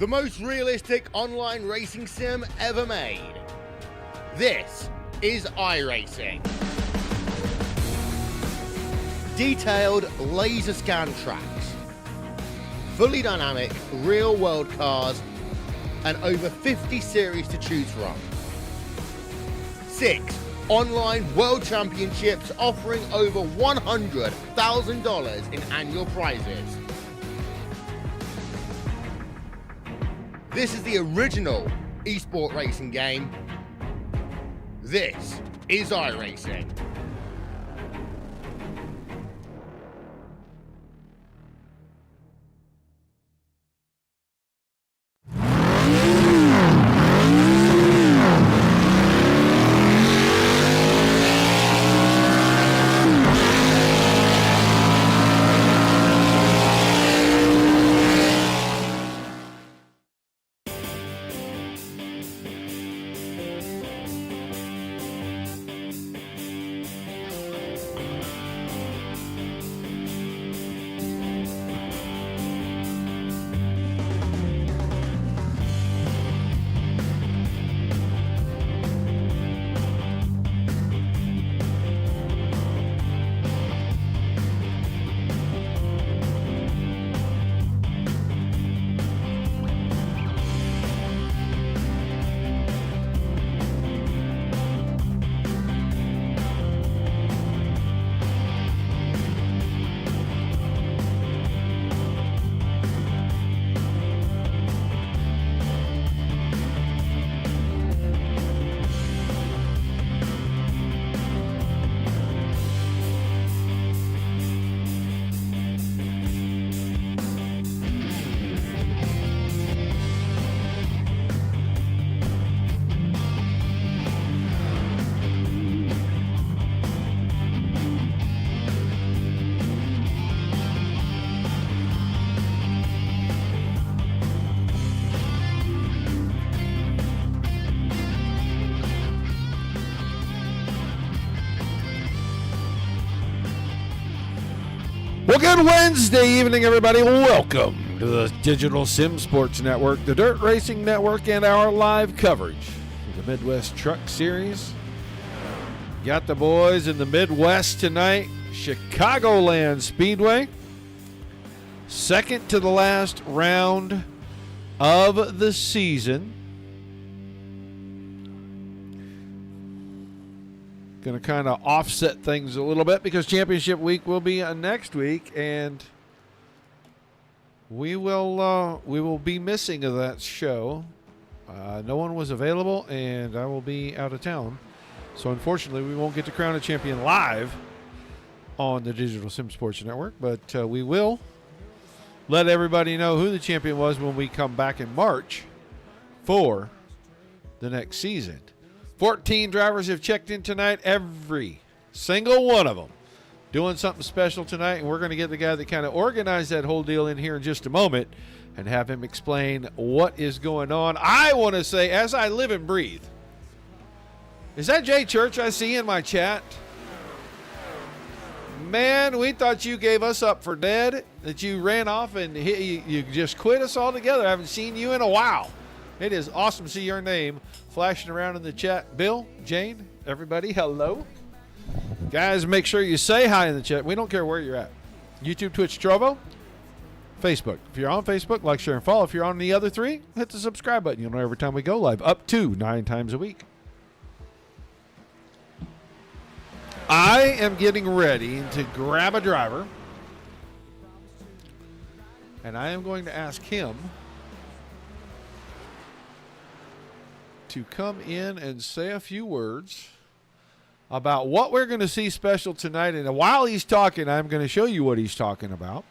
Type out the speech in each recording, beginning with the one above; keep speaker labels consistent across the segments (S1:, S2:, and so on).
S1: the most realistic online racing sim ever made. This is iRacing. Detailed laser scan tracks, fully dynamic real world cars, and over 50 series to choose from. 6 online world championships offering over $100,000 in annual prizes. This is the original esport racing game. This is iRacing.
S2: Well, good Wednesday evening, everybody. Welcome to the Digital Sim Sports Network, the Dirt Racing Network, and our live coverage of the Midwest Truck Series. Got the boys in the Midwest tonight, Chicagoland Speedway. Second to the last round of the season. Going to kind of offset things a little bit because championship week will be next week, and we will be missing of that show. No one was available, and I will be out of town, so unfortunately we won't get to crown a champion live on the Digital Sim Sports Network, but we will let everybody know who the champion was when we come back in March for the next season. 14 drivers have checked in tonight, every single one of them doing something special tonight, and we're going to get the guy that kind of organized that whole deal in here in just a moment and have him explain what is going on. I want to say, as I live and breathe, is that Jay Church I see in my chat? Man, we thought you gave us up for dead, that you ran off and you just quit us altogether. I haven't seen you in a while. It is awesome to see your name flashing around in the chat. Bill, Jane, everybody, hello. Guys, make sure you say hi in the chat. We don't care where you're at. YouTube, Twitch, Trovo, Facebook. If you're on Facebook, like, share, and follow. If you're on the other three, hit the subscribe button. You'll know every time we go live, up to 9 times a week. I am getting ready to grab a driver, and I am going to ask him to come in and say a few words about what we're going to see special tonight. And while he's talking, I'm going to show you what he's talking about.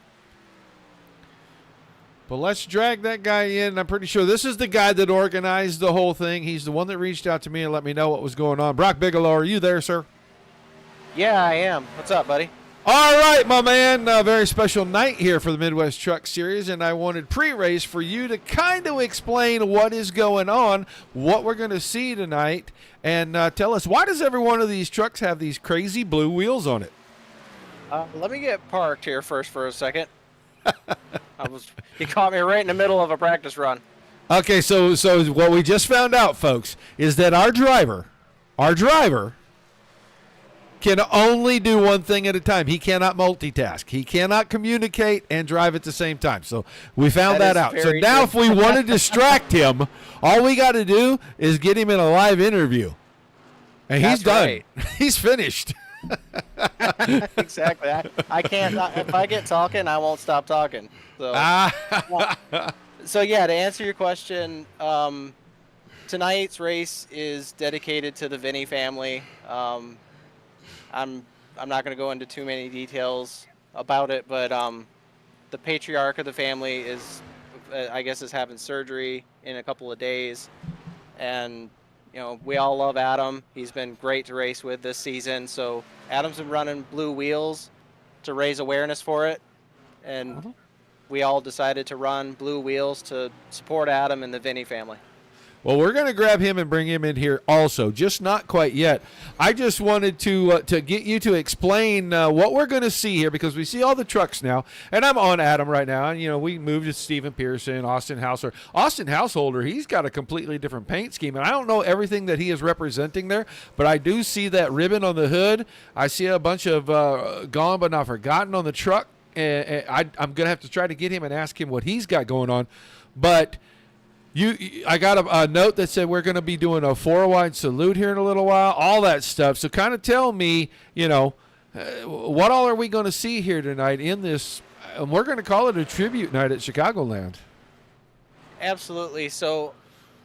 S2: But let's drag that guy in. I'm pretty sure this is the guy that organized the whole thing. He's the one that reached out to me and let me know what was going on. Brock Bigelow, are you there, sir?
S3: Yeah, I am. What's up, buddy?
S2: All right, my man. A very special night here for the Midwest Truck Series, and I wanted pre-race for you to kind of explain what is going on, what we're going to see tonight, and tell us, why does every one of these trucks have these crazy blue wheels on it?
S3: Let me get parked here first for a second. You caught me right in the middle of a practice run.
S2: Okay, so what we just found out, folks, is that our driver can only do one thing at a time. He cannot multitask. He cannot communicate and drive at the same time. So we found that out. So now if we want to distract him, all we got to do is get him in a live interview. And he's done.
S3: Right.
S2: He's finished.
S3: Exactly. I can't. If I get talking, I won't stop talking. So, so yeah, to answer your question, tonight's race is dedicated to the Vinny family. I'm not going to go into too many details about it, but the patriarch of the family is, I guess, is having surgery in a couple of days, and we all love Adam. He's been great to race with this season. So Adam's been running blue wheels to raise awareness for it, and we all decided to run blue wheels to support Adam and the Vinny family.
S2: Well, we're going to grab him and bring him in here also, just not quite yet. I just wanted to get you to explain what we're going to see here, because we see all the trucks now, and I'm on Adam right now, and we moved to Stephen Pearson, Austin Householder. Austin Householder, he's got a completely different paint scheme, and I don't know everything that he is representing there, but I do see that ribbon on the hood. I see a bunch of gone but not forgotten on the truck, and I'm going to have to try to get him and ask him what he's got going on, but I got a note that said we're going to be doing a 4-wide salute here in a little while, all that stuff. So kind of tell me, what all are we going to see here tonight in this? And we're going to call it a tribute night at Chicagoland.
S3: Absolutely. So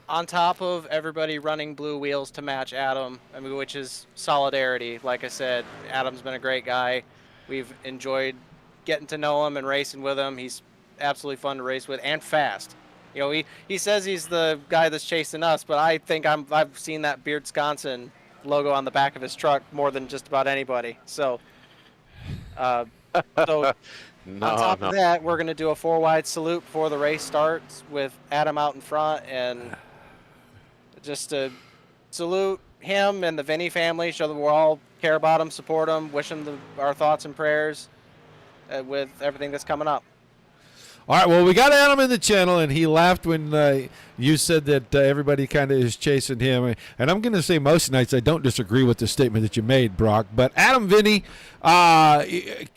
S3: on top of everybody running blue wheels to match Adam, which is solidarity. Like I said, Adam's been a great guy. We've enjoyed getting to know him and racing with him. He's absolutely fun to race with and fast. He says he's the guy that's chasing us, but I think I've seen that Beardsconsin logo on the back of his truck more than just about anybody. So, on top of that, we're going to do a 4-wide salute before the race starts with Adam out in front, and just to salute him and the Vinny family, show that we all care about him, support him, wish him our thoughts and prayers with everything that's coming up.
S2: All right, well, we got Adam in the channel, and he laughed when you said that everybody kind of is chasing him. And I'm going to say most nights I don't disagree with the statement that you made, Brock. But Adam, Vinny,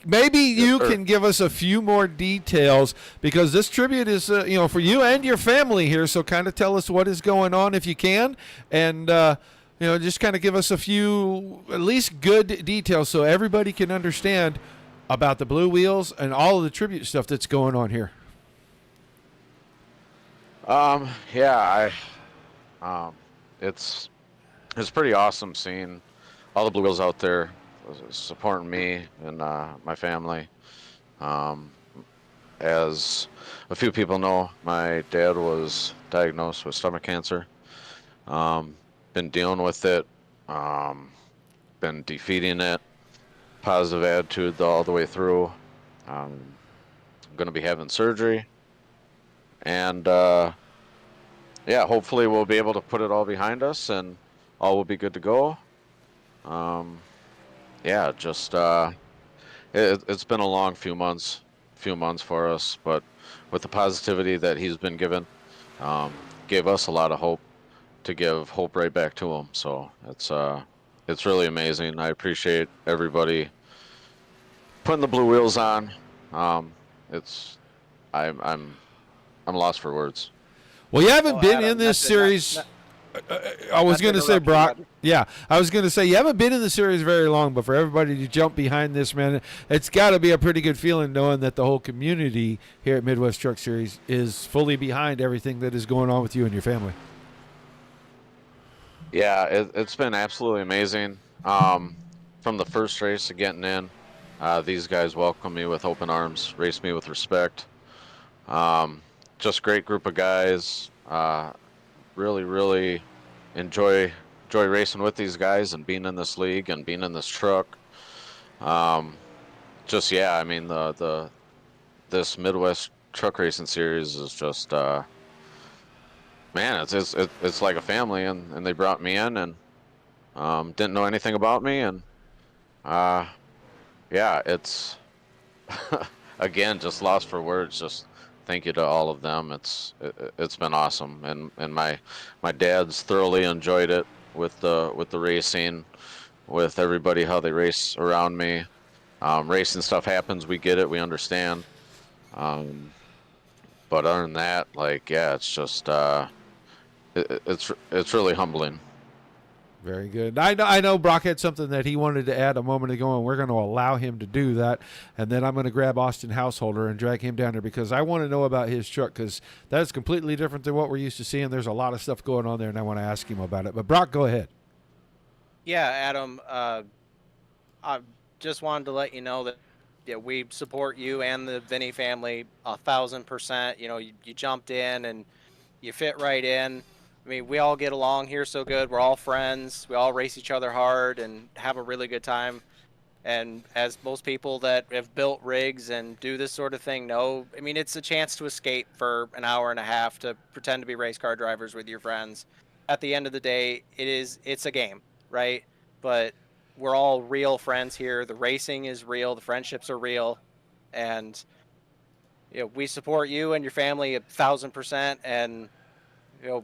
S2: maybe you can give us a few more details, because this tribute is, for you and your family here. So kind of tell us what is going on if you can, and just kind of give us a few, at least good details, so everybody can understand about the blue wheels and all of the tribute stuff that's going on here.
S4: It's pretty awesome seeing all the blue wheels out there supporting me and my family. As a few people know, my dad was diagnosed with stomach cancer. Been dealing with it, been defeating it, positive attitude all the way through. I'm going to be having surgery, and hopefully we'll be able to put it all behind us and all will be good to go. It's been a long few months for us, but with the positivity that he's been given, gave us a lot of hope to give hope right back to him. So it's really amazing. I appreciate everybody putting the blue wheels on. I'm lost for words.
S2: Well, you haven't been in this series. I was going to say, Brock. Yeah, I was going to say you haven't been in the series very long, but for everybody to jump behind this, man, it's got to be a pretty good feeling knowing that the whole community here at Midwest Truck Series is fully behind everything that is going on with you and your family.
S4: Yeah, it's been absolutely amazing. From the first race to getting in, these guys welcomed me with open arms, raced me with respect. Just great group of guys. Really, really enjoy racing with these guys and being in this league and being in this truck. This Midwest Truck Racing Series is just it's like a family, and they brought me in and didn't know anything about me, and it's again just lost for words. Just thank you to all of them. It's been awesome, and my dad's thoroughly enjoyed it with the racing, with everybody how they race around me. Racing stuff happens, we get it, we understand. But other than that, like, yeah, it's just it's really humbling.
S2: Very good. I know Brock had something that he wanted to add a moment ago, and we're going to allow him to do that. And then I'm going to grab Austin Householder and drag him down there because I want to know about his truck, because that is completely different than what we're used to seeing. There's a lot of stuff going on there, and I want to ask him about it. But Brock, go ahead.
S3: Yeah, Adam, I just wanted to let you know that we support you and the Vinny family 1,000%. You know, you jumped in and you fit right in. I mean, we all get along here so good. We're all friends. We all race each other hard and have a really good time. And as most people that have built rigs and do this sort of thing know, I mean, it's a chance to escape for an hour and a half to pretend to be race car drivers with your friends. At the end of the day, it's a game, right? But we're all real friends here. The racing is real. The friendships are real. And we support you and your family 1,000%. And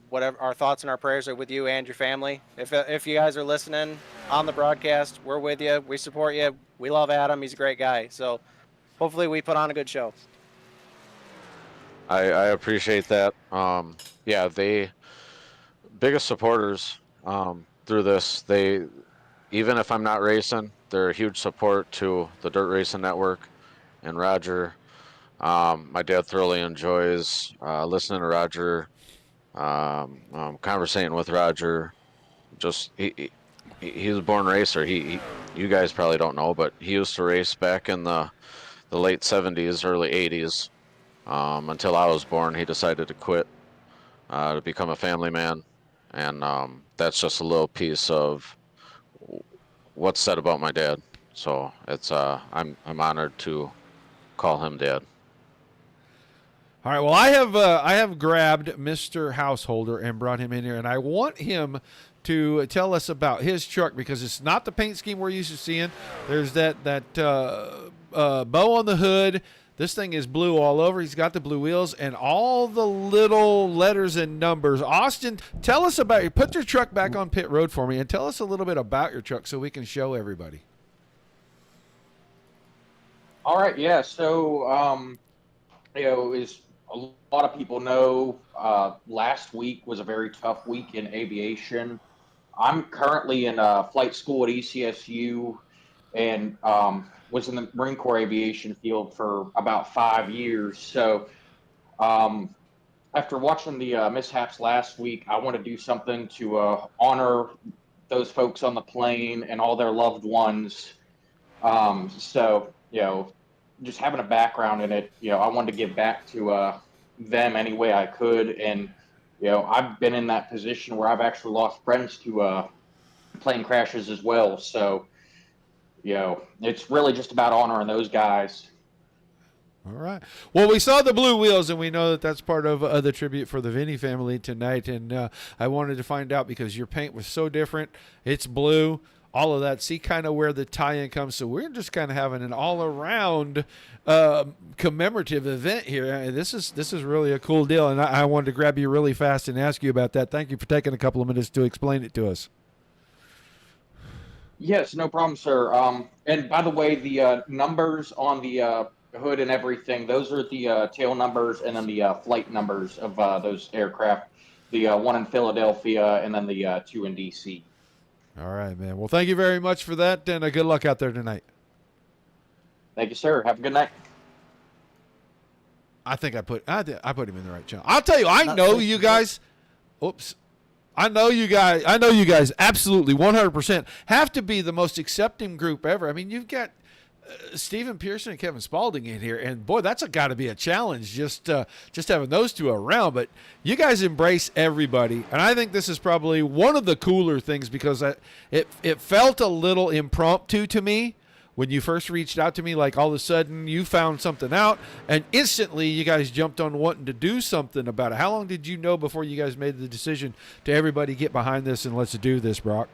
S3: whatever, our thoughts and our prayers are with you and your family. If you guys are listening on the broadcast, we're with you. We support you. We love Adam. He's a great guy. So hopefully we put on a good show.
S4: I appreciate that. Yeah, they biggest supporters through this. They, even if I'm not racing, they're a huge support to the Dirt Racing Network and Roger. My dad thoroughly enjoys listening to Roger, conversating with Roger. Just he's a born racer. You guys probably don't know, but he used to race back in the late 70s, early 80s. Until I was born, he decided to quit to become a family man, and that's just a little piece of what's said about my dad. So it's I'm honored to call him dad.
S2: All right. Well, I have grabbed Mr. Householder and brought him in here, and I want him to tell us about his truck, because it's not the paint scheme we're used to seeing. There's that bow on the hood. This thing is blue all over. He's got the blue wheels and all the little letters and numbers. Austin, tell us about put your truck back on pit road for me and tell us a little bit about your truck so we can show everybody.
S5: All right, yeah. So, as a lot of people know, last week was a very tough week in aviation. I'm currently in flight school at ECSU, and was in the Marine Corps aviation field for about 5 years. So after watching the mishaps last week, I want to do something to honor those folks on the plane and all their loved ones. So, just having a background in it, I wanted to give back to them any way I could. And, I've been in that position where I've actually lost friends to plane crashes as well. So, it's really just about honoring those guys.
S2: All right. Well, we saw the blue wheels, and we know that that's part of the tribute for the Vinny family tonight. And I wanted to find out, because your paint was so different. It's blue, all of that. See kind of where the tie-in comes. So we're just kind of having an all-around commemorative event here. And this is really a cool deal. And I wanted to grab you really fast and ask you about that. Thank you for taking a couple of minutes to explain it to us.
S5: Yes, no problem, sir. And by the way, the numbers on the hood and everything, those are the tail numbers and then the flight numbers of those aircraft. The one in Philadelphia and then the two in D.C.
S2: All right, man. Well, thank you very much for that, and good luck out there tonight.
S5: Thank you, sir. Have a good night.
S2: I think I put him in the right channel. I'll tell you, I know you guys. Oops. I know you guys absolutely 100% have to be the most accepting group ever. I mean, you've got Stephen Pearson and Kevin Spaulding in here, and boy, that's got to be a challenge just having those two around. But you guys embrace everybody, and I think this is probably one of the cooler things, because it felt a little impromptu to me when you first reached out to me. Like, all of a sudden you found something out and instantly you guys jumped on wanting to do something about it. How long did you know before you guys made the decision to everybody get behind this and let's do this, Brock?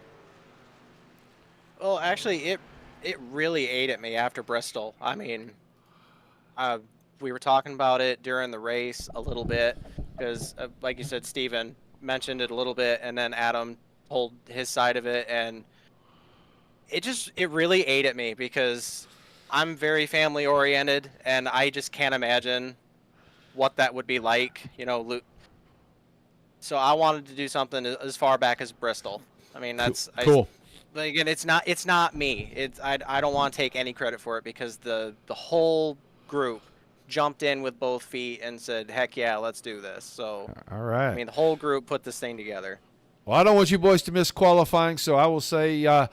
S3: Well, actually, it really ate at me after Bristol. I mean, we were talking about it during the race a little bit because, like you said, Steven mentioned it a little bit, and then Adam told his side of it, and it really ate at me because I'm very family oriented, and I just can't imagine what that would be like, So I wanted to do something as far back as Bristol. I mean, that's
S2: cool.
S3: Again, it's not me. I don't want to take any credit for it because the whole group jumped in with both feet and said, "Heck yeah, let's do this." So,
S2: all right.
S3: I mean, the whole group put this thing together.
S2: Well, I don't want you boys to miss qualifying, so I will say I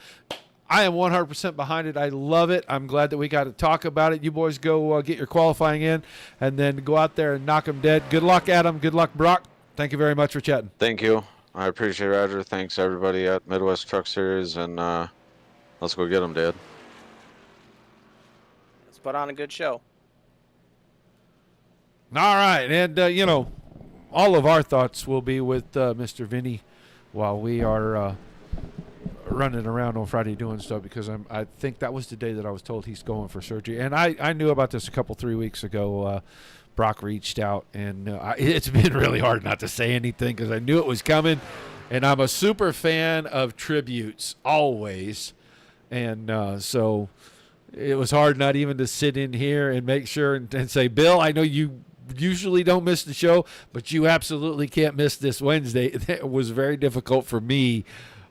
S2: am 100% behind it. I love it. I'm glad that we got to talk about it. You boys go get your qualifying in and then go out there and knock them dead. Good luck, Adam. Good luck, Brock. Thank you very much for chatting.
S4: Thank you. I appreciate it, Roger. Thanks, everybody at Midwest Truck Series, and let's go get them, Dad.
S3: Let's put on a good show.
S2: All right, and all of our thoughts will be with Mr. Vinny while we are running around on Friday doing stuff, because I think that was the day that I was told he's going for surgery, and I knew about this a couple 3 weeks ago. Brock reached out, and it's been really hard not to say anything because I knew it was coming, and I'm a super fan of tributes always, and so it was hard not even to sit in here and make sure and say, Bill, I know you usually don't miss the show, but you absolutely can't miss this Wednesday. It was very difficult for me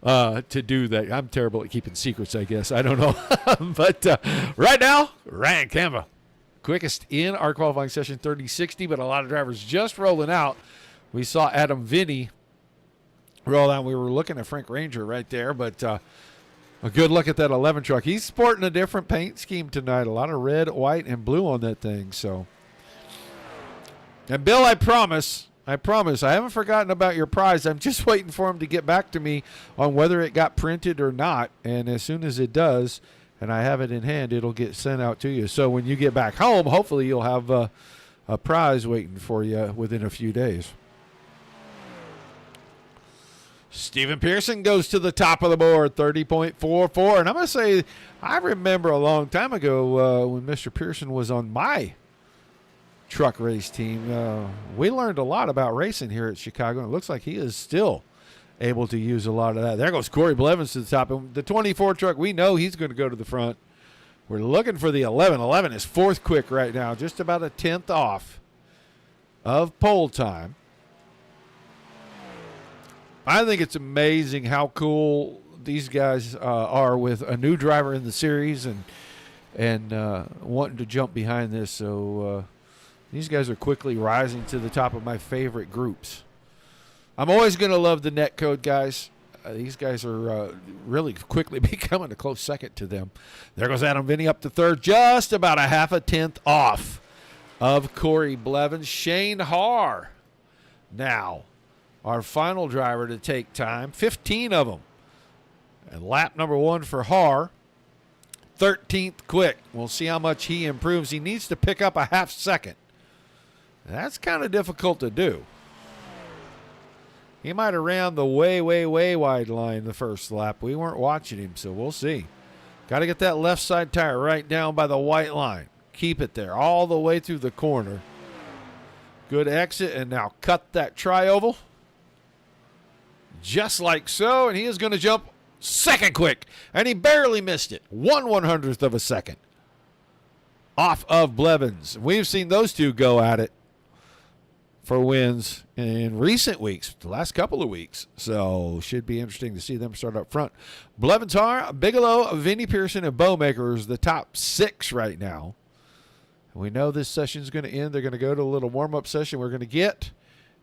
S2: to do that. I'm terrible at keeping secrets, I guess. I don't know. But right now, Ryan Canva, quickest in our qualifying session, 30-60, but a lot of drivers just rolling out. We saw Adam Vinny roll out. We were looking at Frank Ranger right there, but a good look at that 11 truck. He's sporting a different paint scheme tonight. A lot of red, white, and blue on that thing. So, and Bill, I promise, I haven't forgotten about your prize. I'm just waiting for him to get back to me on whether it got printed or not. And as soon as it does, and I have it in hand, it'll get sent out to you. So when you get back home, hopefully you'll have a prize waiting for you within a few days. Steven Pearson goes to the top of the board, 30.44. And I'm going to say, I remember a long time ago when Mr. Pearson was on my truck race team. We learned a lot about racing here at Chicago. And it looks like he is still able to use a lot of that. There goes Corey Blevins to the top. And the 24 truck, we know he's going to go to the front. We're looking for the 11. 11 is fourth quick right now, just about a tenth off of pole time. I think it's amazing how cool these guys are with a new driver in the series and wanting to jump behind this. So these guys are quickly rising to the top of my favorite groups. I'm always going to love the netcode guys. These guys are really quickly becoming a close second to them. There goes Adam Vinny up to third, just about a half a tenth off of Corey Blevins. Shane Haar now our final driver to take time, 15 of them. And lap number one for Haar, 13th quick. We'll see how much he improves. He needs to pick up a half second. That's kind of difficult to do. He might have ran the way wide line the first lap. We weren't watching him, so we'll see. Got to get that left side tire right down by the white line. Keep it there all the way through the corner. Good exit, and now cut that tri-oval. Just like so, and he is going to jump second quick, and he barely missed it. 1/100th of a second off of Blevins. We've seen those two go at it for wins in recent weeks, the last couple of weeks. So should be interesting to see them start up front. Blevins, Haar, Bigelow, Vinny Pearson, and Bowmaker is the top six right now. We know this session is going to end. They're going to go to a little warm-up session. We're going to get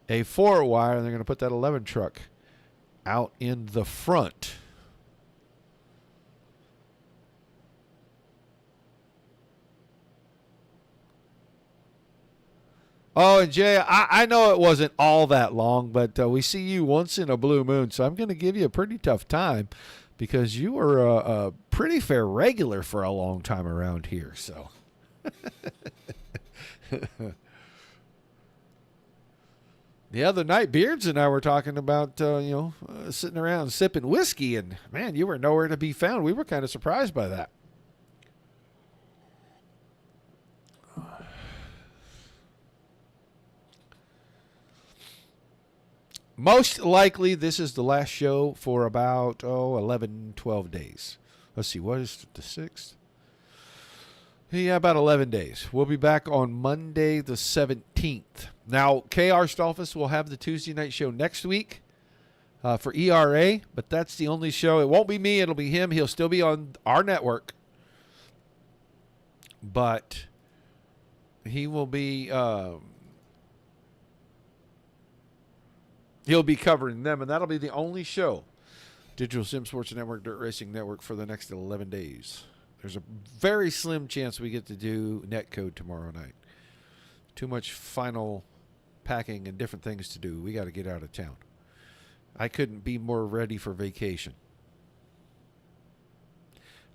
S2: a 4-wire, and they're going to put that 11 truck out in the front. Oh, and Jay, I know it wasn't all that long, but we see you once in a blue moon, so I'm going to give you a pretty tough time because you were a pretty fair regular for a long time around here. So, the other night, Beards and I were talking about sitting around sipping whiskey, and man, you were nowhere to be found. We were kind of surprised by that. Most likely, this is the last show for about, 11, 12 days. Let's see, what is the 6th? Yeah, about 11 days. We'll be back on Monday the 17th. Now, K.R. Stolfus will have the Tuesday night show next week for ERA, but that's the only show. It won't be me. It'll be him. He'll still be on our network. But he will be he'll be covering them, and that'll be the only show, Digital Sim Sports Network, Dirt Racing Network, for the next 11 days. There's a very slim chance we get to do Netcode tomorrow night. Too much final packing and different things to do. We got to get out of town. I couldn't be more ready for vacation.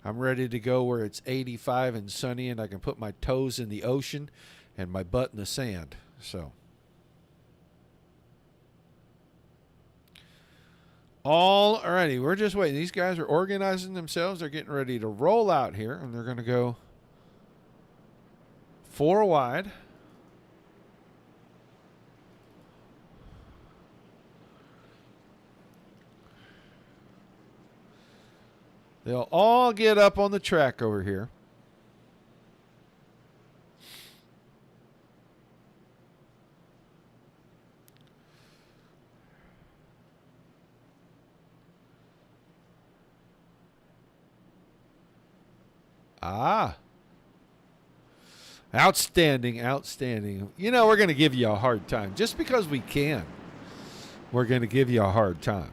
S2: I'm ready to go where it's 85 and sunny and I can put my toes in the ocean and my butt in the sand. So, all righty, we're just waiting. These guys are organizing themselves. They're getting ready to roll out here, and they're going to go 4 wide. They'll all get up on the track over here. Outstanding, outstanding. You know, we're going to give you a hard time. Just because we can, we're going to give you a hard time.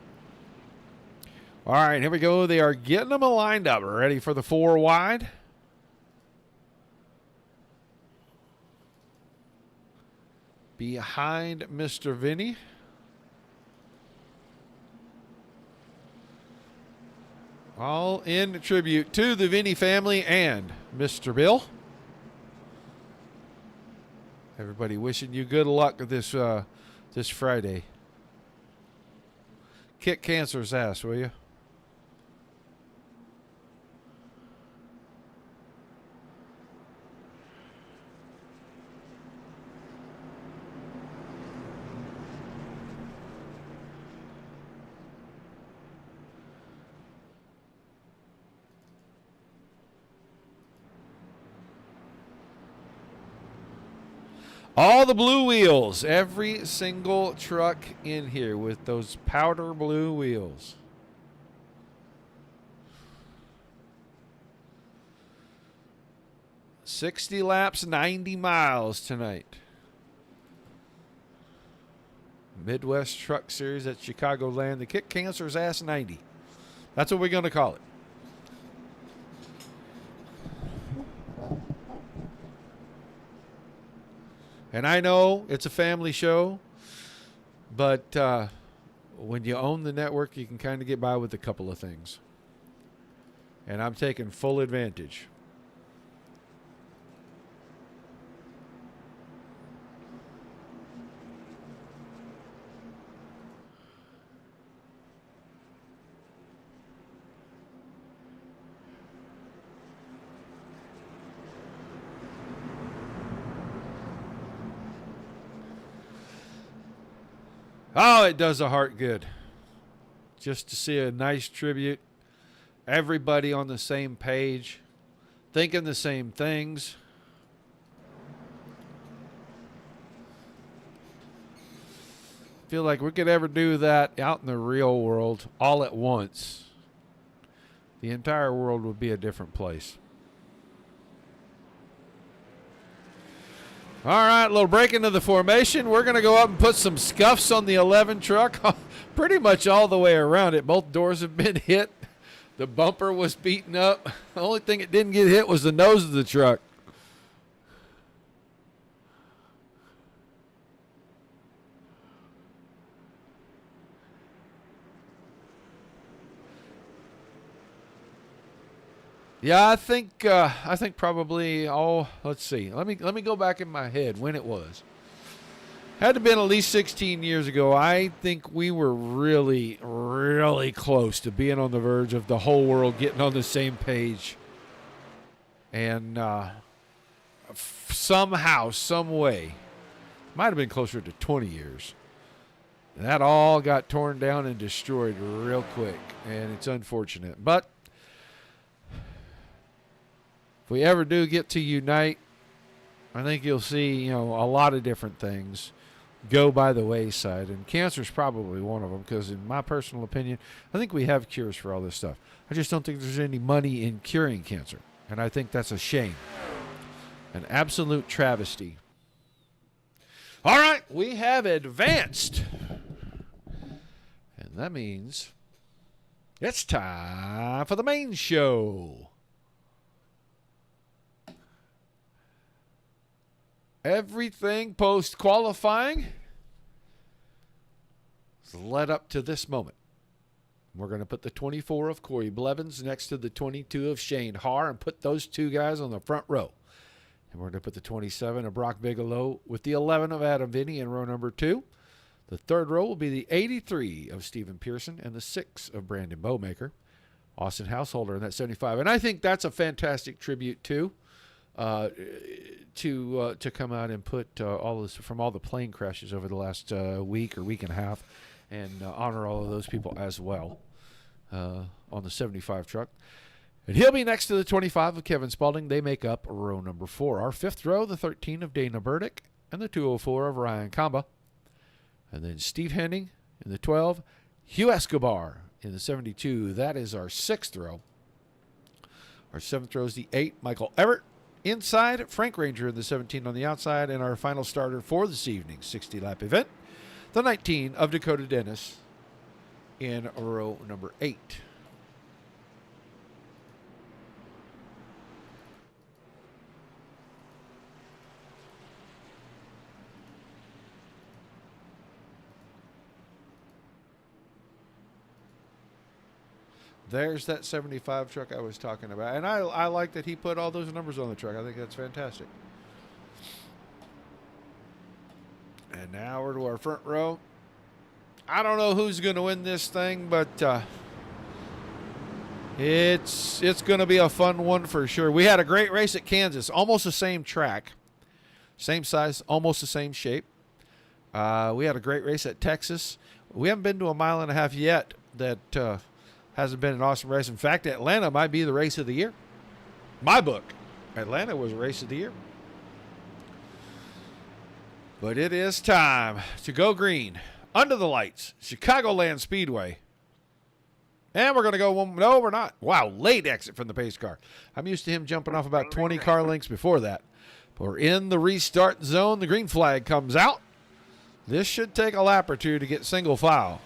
S2: All right, here we go. They are getting them lined up, ready for the 4 wide. Behind Mr. Vinny. All in tribute to the Vinny family and Mr. Bill. Everybody wishing you good luck this this Friday. Kick cancer's ass, will you? All the blue wheels, every single truck in here with those powder blue wheels. $60 laps, 90 miles tonight. Midwest Truck Series at Chicagoland. The Kick Cancer's Ass 90. That's what we're going to call it. And I know it's a family show, but when you own the network, you can kind of get by with a couple of things. And I'm taking full advantage. Oh, it does a heart good. Just to see a nice tribute. Everybody on the same page. Thinking the same things. Feel like we could ever do that out in the real world all at once. The entire world would be a different place. All right, a little break into the formation. We're going to go up and put some scuffs on the 11 truck. Pretty much all the way around it. Both doors have been hit. The bumper was beaten up. The only thing it didn't get hit was the nose of the truck. Yeah, I think probably. Oh, let's see. Let me go back in my head when it was. Had to have been at least 16 years ago. I think we were really, really close to being on the verge of the whole world getting on the same page. And somehow, some way, might have been closer to 20 years. That all got torn down and destroyed real quick, and it's unfortunate. But if we ever do get to unite, I think you'll see, a lot of different things go by the wayside, and cancer is probably one of them, because in my personal opinion, I think we have cures for all this stuff. I just don't think there's any money in curing cancer, and I think that's a shame. An absolute travesty. All right, we have advanced. And that means it's time for the main show. Everything post-qualifying has led up to this moment. We're going to put the 24 of Corey Blevins next to the 22 of Shane Haar and put those two guys on the front row. And we're going to put the 27 of Brock Bigelow with the 11 of Adam Vinny in row number 2. The third row will be the 83 of Stephen Pearson and the 6 of Brandon Bowmaker. Austin Householder in that 75. And I think that's a fantastic tribute, too, to come out and put all this from all the plane crashes over the last week or week and a half and honor all of those people as well on the 75 truck. And he'll be next to the 25 of Kevin Spaulding. They make up row number 4. Our fifth row, the 13 of Dana Burdick and the 204 of Ryan Kamba. And then Steve Henning in the 12, Hugh Escobar in the 72. That is our sixth row. Our seventh row is the 8, Michael Everett inside, Frank Ranger in the 17 on the outside, and our final starter for this evening's 60-lap event, the 19 of Dakota Dennis in row number 8. There's that 75 truck I was talking about. And I like that he put all those numbers on the truck. I think that's fantastic. And now we're to our front row. I don't know who's going to win this thing, but it's going to be a fun one for sure. We had a great race at Kansas. Almost the same track. Same size, almost the same shape. We had a great race at Texas. We haven't been to a mile and a half yet that hasn't been an awesome race. In fact, Atlanta might be the race of the year. My book, Atlanta was a race of the year. But it is time to go green. Under the lights, Chicagoland Speedway. And we're going to go one. No, we're not. Wow, late exit from the pace car. I'm used to him jumping off about 20 car lengths before that. But we're in the restart zone. The green flag comes out. This should take a lap or two to get single file.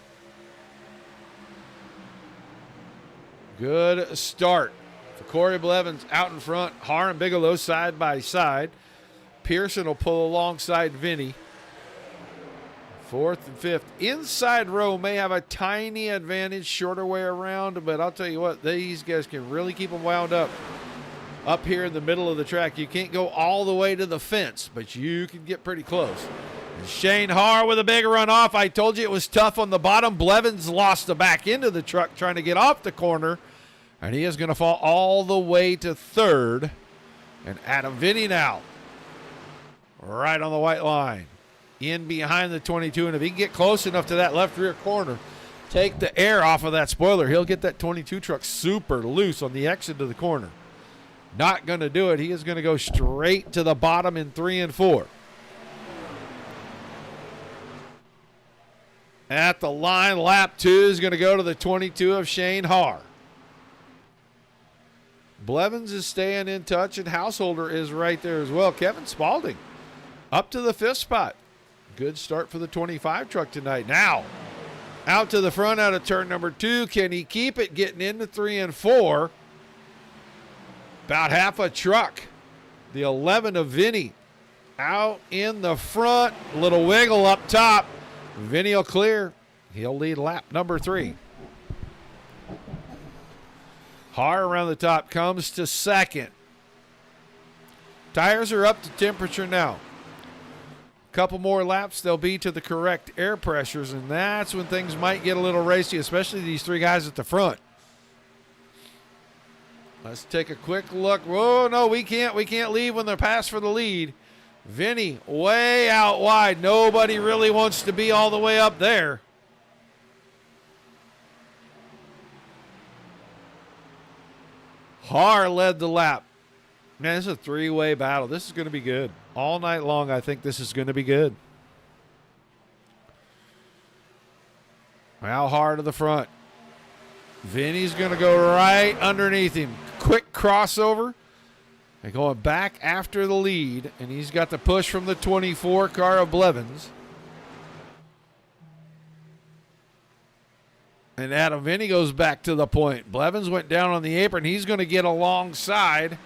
S2: Good start for Corey Blevins out in front. Haar and Bigelow side by side. Pearson will pull alongside Vinny. Fourth and fifth. Inside row may have a tiny advantage, shorter way around, but I'll tell you what, these guys can really keep them wound up here in the middle of the track. You can't go all the way to the fence, but you can get pretty close. And Shane Haar with a big run off. I told you it was tough on the bottom. Blevins lost the back end of the truck trying to get off the corner. And he is going to fall all the way to third. And Adam Vinny now right on the white line. In behind the 22. And if he can get close enough to that left rear corner, take the air off of that spoiler, he'll get that 22 truck super loose on the exit of the corner. Not going to do it. He is going to go straight to the bottom in 3 and 4. At the line, lap 2 is going to go to the 22 of Shane Haar. Blevins is staying in touch, and Householder is right there as well. Kevin Spaulding up to the 5th spot. Good start for the 25 truck tonight. Now, out to the front out of turn number 2. Can he keep it getting into 3 and 4? About half a truck. The 11 of Vinny out in the front. Little wiggle up top. Vinny will clear. He'll lead lap number 3. Haar around the top comes to second. Tires are up to temperature now. Couple more laps, they'll be to the correct air pressures, and that's when things might get a little racy, especially these 3 guys at the front. Let's take a quick look. Whoa, no, we can't leave when they're passed for the lead. Vinny way out wide. Nobody really wants to be all the way up there. Har led the lap. Man, this is a three-way battle. This is going to be good. All night long, I think this is going to be good. Now Har to the front. Vinny's going to go right underneath him. Quick crossover. And going back after the lead. And he's got the push from the 24 car of Blevins. And Adam Vinny goes back to the point. Blevins went down on the apron. He's going to get alongside.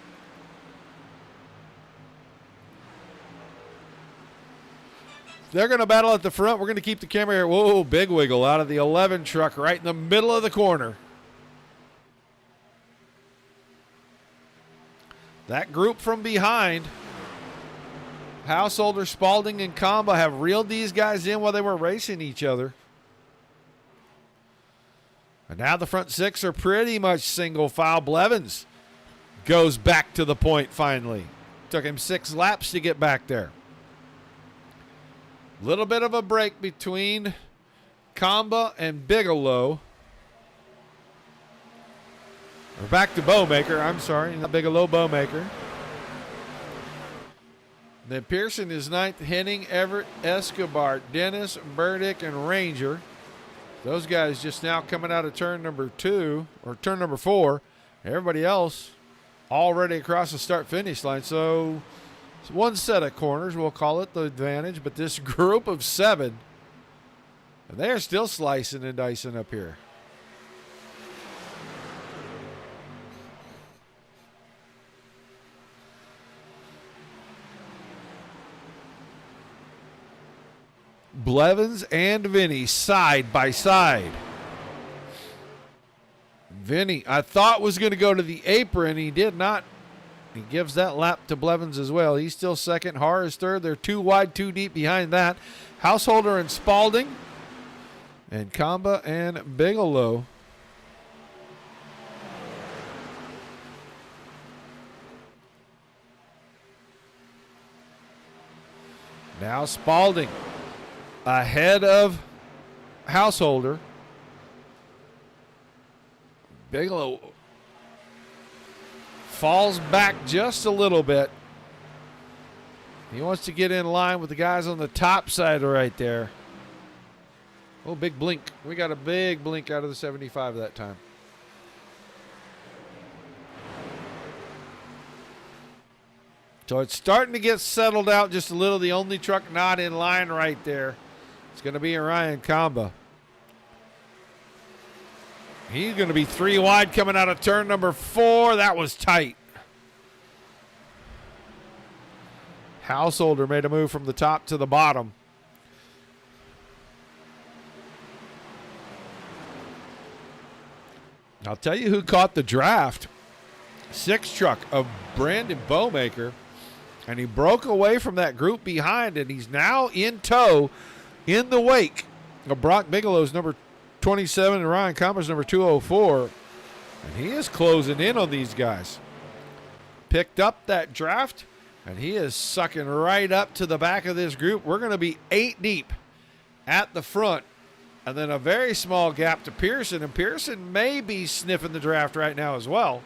S2: They're going to battle at the front. We're going to keep the camera here. Whoa, big wiggle out of the 11 truck right in the middle of the corner. That group from behind, Householder, Spalding, and Kamba have reeled these guys in while they were racing each other. And now the front six are pretty much single file. Blevins goes back to the point finally. Took him 6 laps to get back there. Little bit of a break between Kamba and Bigelow. We're back to Bowmaker. I'm sorry, not Bigelow, Bowmaker. Then Pearson is ninth. Henning, Everett, Escobar, Dennis, Burdick, and Ranger. Those guys just now coming out of turn number 2 or turn number 4. Everybody else already across the start-finish line. So it's one set of corners, we'll call it the advantage. But this group of 7, and they're still slicing and dicing up here. Blevins and Vinny side by side. Vinny, I thought was going to go to the apron. He did not. He gives that lap to Blevins as well. He's still second. Har is third. They're 2 wide, 2 deep behind that. Householder and Spalding. And Kamba and Bigelow. Now Spalding ahead of Householder. Bigelow falls back just a little bit. He wants to get in line with the guys on the top side right there. Oh, big blink. We got a big blink out of the 75 that time. So it's starting to get settled out just a little. The only truck not in line right there. It's going to be Ryan Kamba. He's going to be 3 wide coming out of turn number 4. That was tight. Householder made a move from the top to the bottom. I'll tell you who caught the draft. 6 truck of Brandon Bowmaker. And he broke away from that group behind, and he's now in tow in the wake of Brock Bigelow's number 27 and Ryan Kamba's number 204. And he is closing in on these guys. Picked up that draft, and he is sucking right up to the back of this group. We're going to be 8 deep at the front, and then a very small gap to Pearson. And Pearson may be sniffing the draft right now as well.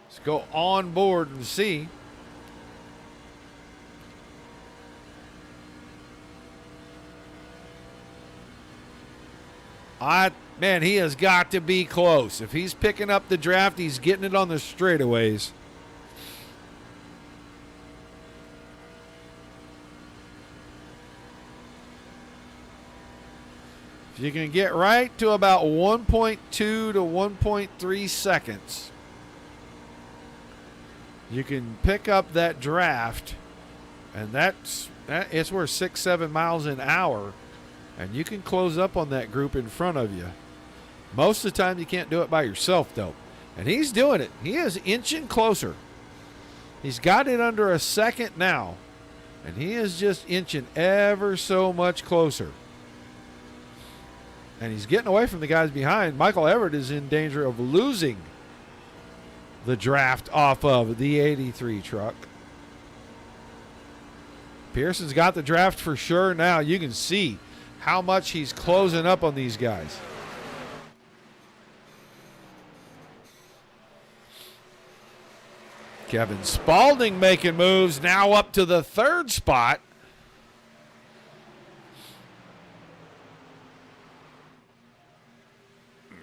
S2: Let's go on board and see. Man, he has got to be close. If he's picking up the draft, he's getting it on the straightaways. If you can get right to about 1.2 to 1.3 seconds, you can pick up that draft, and it's worth 6-7 miles an hour. And you can close up on that group in front of you. Most of the time you can't do it by yourself, though. And he's doing it. He is inching closer. He's got it under a second now. And he is just inching ever so much closer. And he's getting away from the guys behind. Michael Everett is in danger of losing the draft off of the 83 truck. Pearson's got the draft for sure now. You can see how much he's closing up on these guys. Kevin Spaulding making moves, now up to the third spot.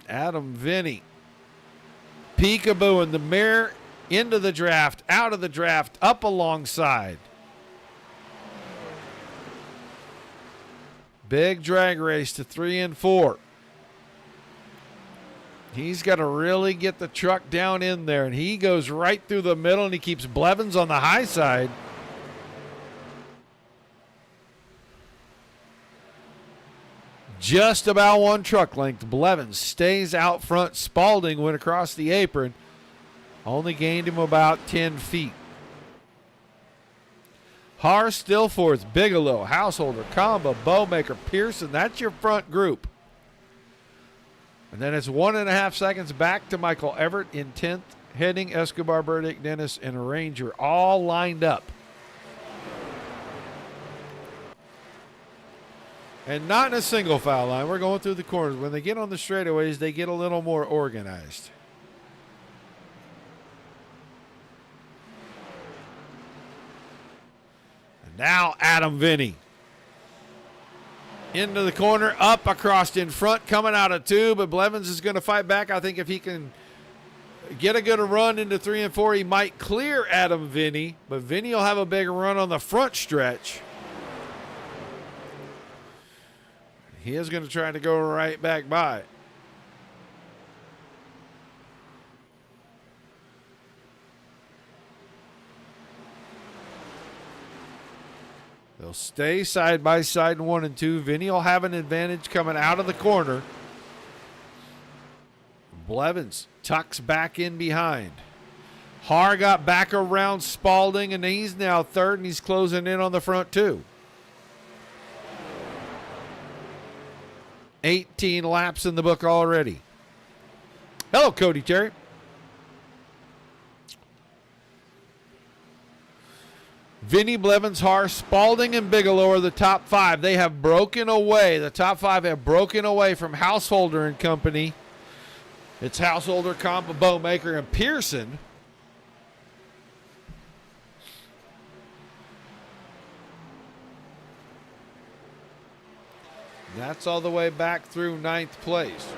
S2: Adam Vinny. Peekaboo in the mirror, into the draft, out of the draft, up alongside. Big drag race to 3 and 4. He's got to really get the truck down in there, and he goes right through the middle, and he keeps Blevins on the high side. Just about one truck length. Blevins stays out front. Spaulding went across the apron. Only gained him about 10 feet. Har still fourth. Bigelow, Householder, Comba, Bowmaker, Pearson. That's your front group. And then it's 1.5 seconds back to Michael Everett in 10th. Heading, Escobar, Burdick, Dennis, and Ranger all lined up. And not in a single foul line. We're going through the corners. When they get on the straightaways, they get a little more organized. And now Adam Vinny. Into the corner, up across in front, coming out of 2, but Blevins is going to fight back. I think if he can get a good run into 3 and 4, he might clear Adam Vinny, but Vinny will have a big run on the front stretch. He is going to try to go right back by. They'll stay side by side in 1 and 2. Vinny will have an advantage coming out of the corner. Blevins tucks back in behind. Har got back around Spaulding, and he's now third, and he's closing in on the front two. 18 laps in the book already. Hello, Cody Terry. Vinny, Blevins, Har, Spaulding, and Bigelow are the top 5. They have broken away. The top 5 have broken away from Householder and Company. It's Householder, Compa, Bowmaker, and Pearson. That's all the way back through 9th place.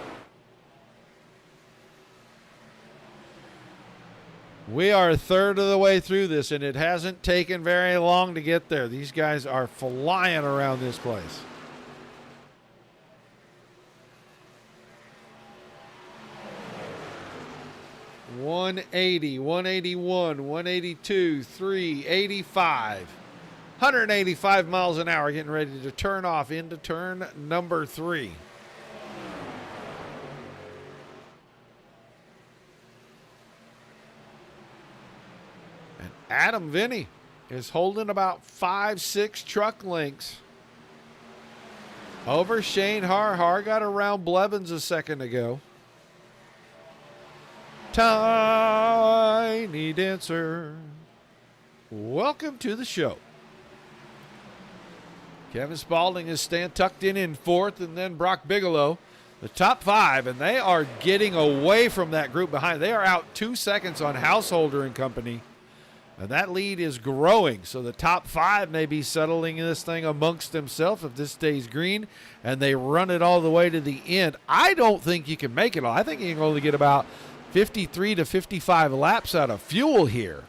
S2: We are third of the way through this, and it hasn't taken very long to get there. These guys are flying around this place. $180, $181, $182, $3, $85. 185 miles an hour, getting ready to turn off into turn number 3. And Adam Vinny is holding about 5-6 truck lengths over Shane Har. Har got around Blevins a second ago. Tiny Dancer, welcome to the show. Kevin Spaulding is staying tucked in 4th, and then Brock Bigelow, the top 5, and they are getting away from that group behind. They are out 2 seconds on Householder and Company, and that lead is growing. So the top 5 may be settling this thing amongst themselves if this stays green, and they run it all the way to the end. I don't think you can make it all. I think you can only get about 53 to 55 laps out of fuel here.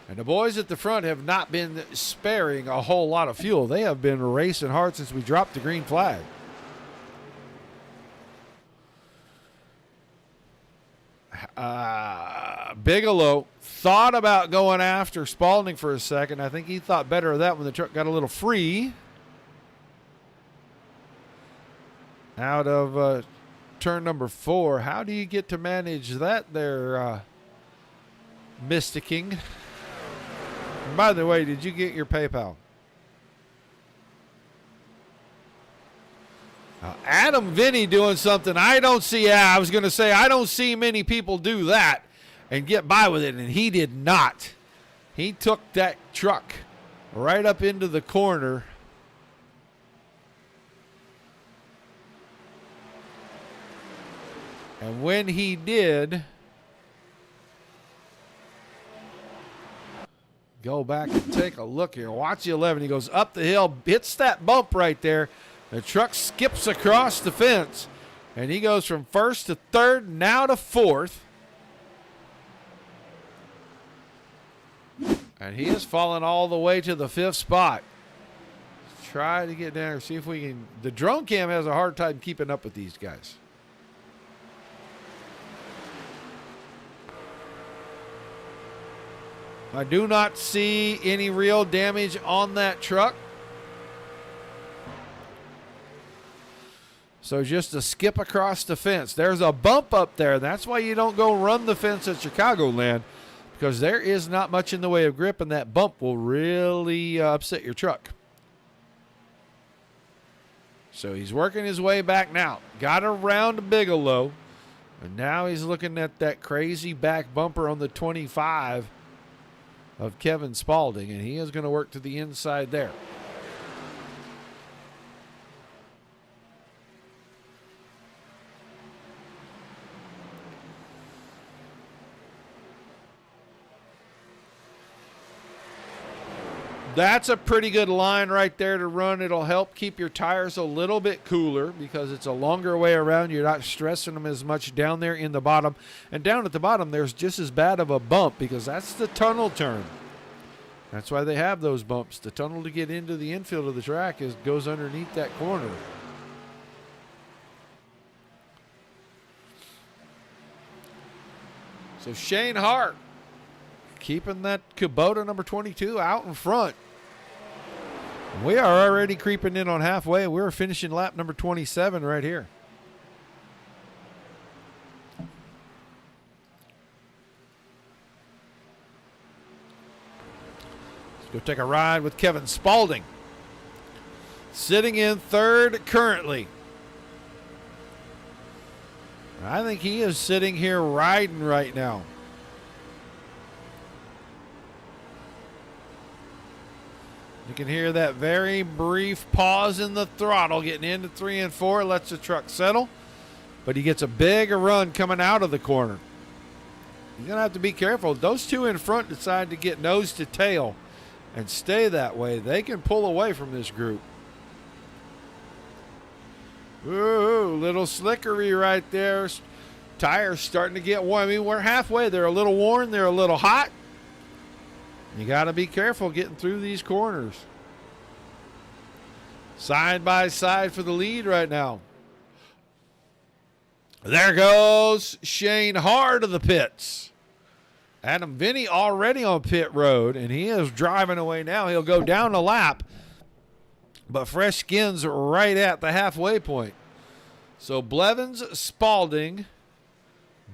S2: And the boys at the front have not been sparing a whole lot of fuel. They have been racing hard since we dropped the green flag. Bigelow thought about going after Spaulding for a second. I think he thought better of that when the truck got a little free. Out of turn number 4. How do you get to manage that there, Mr. King? By the way, did you get your PayPal? Adam Vinny doing something I don't see. I was going to say I don't see many people do that and get by with it, and he did not. He took that truck right up into the corner. And when he did, go back and take a look here. Watch the 11. He goes up the hill, hits that bump right there. The truck skips across the fence, and he goes from first to third, now to fourth. And he has fallen all the way to the 5th spot. Let's try to get down there, see if we can. The drone cam has a hard time keeping up with these guys. I do not see any real damage on that truck. So just a skip across the fence. There's a bump up there. That's why you don't go run the fence at Chicagoland, because there is not much in the way of grip, and that bump will really upset your truck. So he's working his way back now. Got around Bigelow, and now he's looking at that crazy back bumper on the 25 of Kevin Spaulding, and he is going to work to the inside there. That's a pretty good line right there to run. It'll help keep your tires a little bit cooler because it's a longer way around. You're not stressing them as much down there in the bottom. And down at the bottom, there's just as bad of a bump because that's the tunnel turn. That's why they have those bumps. The tunnel to get into the infield of the track goes underneath that corner. So Shane Hart keeping that Kubota number 22 out in front. We are already creeping in on halfway. We're finishing lap number 27 right here. Let's go take a ride with Kevin Spaulding. Sitting in third currently. I think he is sitting here riding right now. You can hear that very brief pause in the throttle getting into 3 and 4, lets the truck settle, but he gets a big run coming out of the corner. You're going to have to be careful. Those two in front decide to get nose to tail and stay that way. They can pull away from this group. Ooh, little slickery right there. Tires starting to get warm. I mean, we're halfway. They're a little worn. They're a little hot. You got to be careful getting through these corners. Side by side for the lead right now. There goes Shane Hart of the pits. Adam Vinny already on pit road, and he is driving away now. He'll go down a lap, but fresh skins right at the halfway point. So Blevins, Spaulding,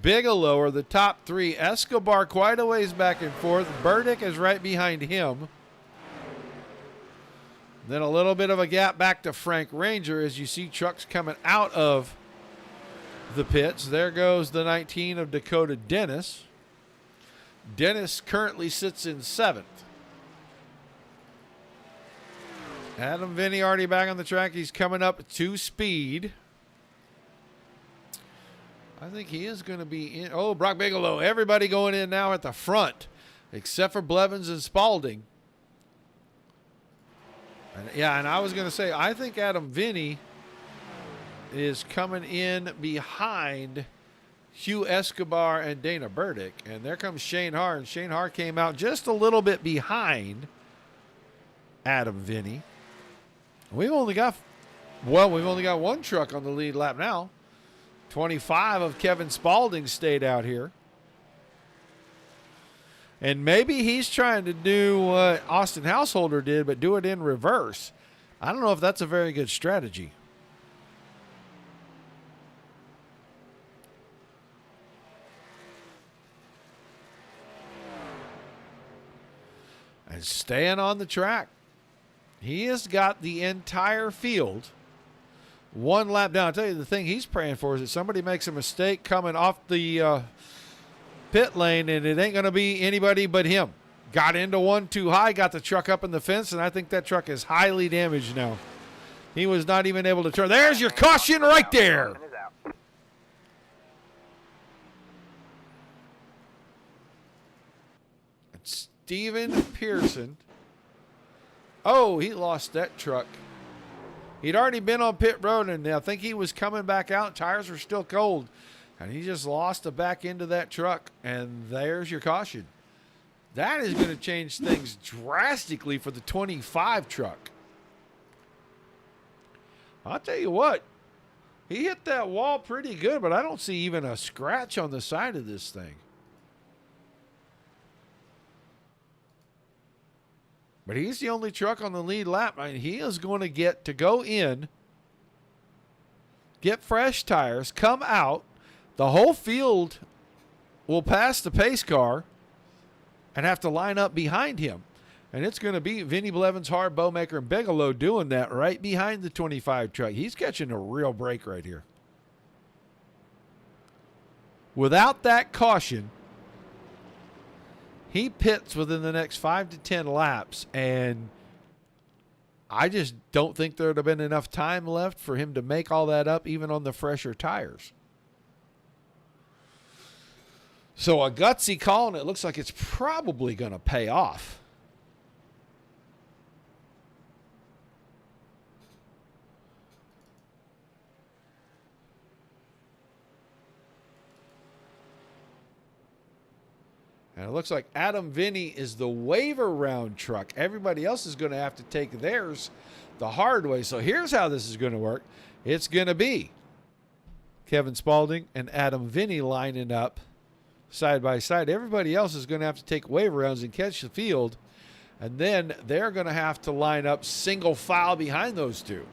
S2: Bigelow are the top three. Escobar quite a ways back and forth. Burdick is right behind him. Then a little bit of a gap back to Frank Ranger as you see trucks coming out of the pits. There goes the 19 of Dakota Dennis. Dennis currently sits in 7th. Adam Vinny already back on the track. He's coming up to speed. I think he is going to be in. Oh, Brock Bigelow. Everybody going in now at the front, except for Blevins and Spaulding. And I was going to say, I think Adam Vinny is coming in behind Hugh Escobar and Dana Burdick. And there comes Shane Hart. And Shane Hart came out just a little bit behind Adam Vinny. We've only got one truck on the lead lap now. 25 of Kevin Spaulding stayed out here. And maybe he's trying to do what Austin Householder did, but do it in reverse. I don't know if that's a very good strategy. And staying on the track. He has got the entire field one lap down. I'll tell you the thing he's praying for is that somebody makes a mistake coming off the pit lane, and it ain't going to be anybody but him. Got into one too high, got the truck up in the fence, and I think that truck is highly damaged now. He was not even able to turn. There's your caution right there. Steven Pearson. Oh, he lost that truck. He'd already been on pit road, and I think he was coming back out. Tires were still cold, and he just lost the back end of that truck, and there's your caution. That is going to change things drastically for the 25 truck. I'll tell you what, he hit that wall pretty good, but I don't see even a scratch on the side of this thing. But he's the only truck on the lead lap. I mean, he is going to get to go in, get fresh tires, come out. The whole field will pass the pace car and have to line up behind him. And it's going to be Vinny Blevins, Hard, Bowmaker, and Bigelow doing that right behind the 25 truck. He's catching a real break right here. Without that caution, he pits within the next 5 to 10 laps, and I just don't think there would have been enough time left for him to make all that up, even on the fresher tires. So a gutsy call, and it looks like it's probably going to pay off. And it looks like Adam Vinny is the waiver round truck. Everybody else is going to have to take theirs the hard way. So here's how this is going to work. It's going to be Kevin Spaulding and Adam Vinny lining up side by side. Everybody else is going to have to take waiver rounds and catch the field. And then they're going to have to line up single file behind those two.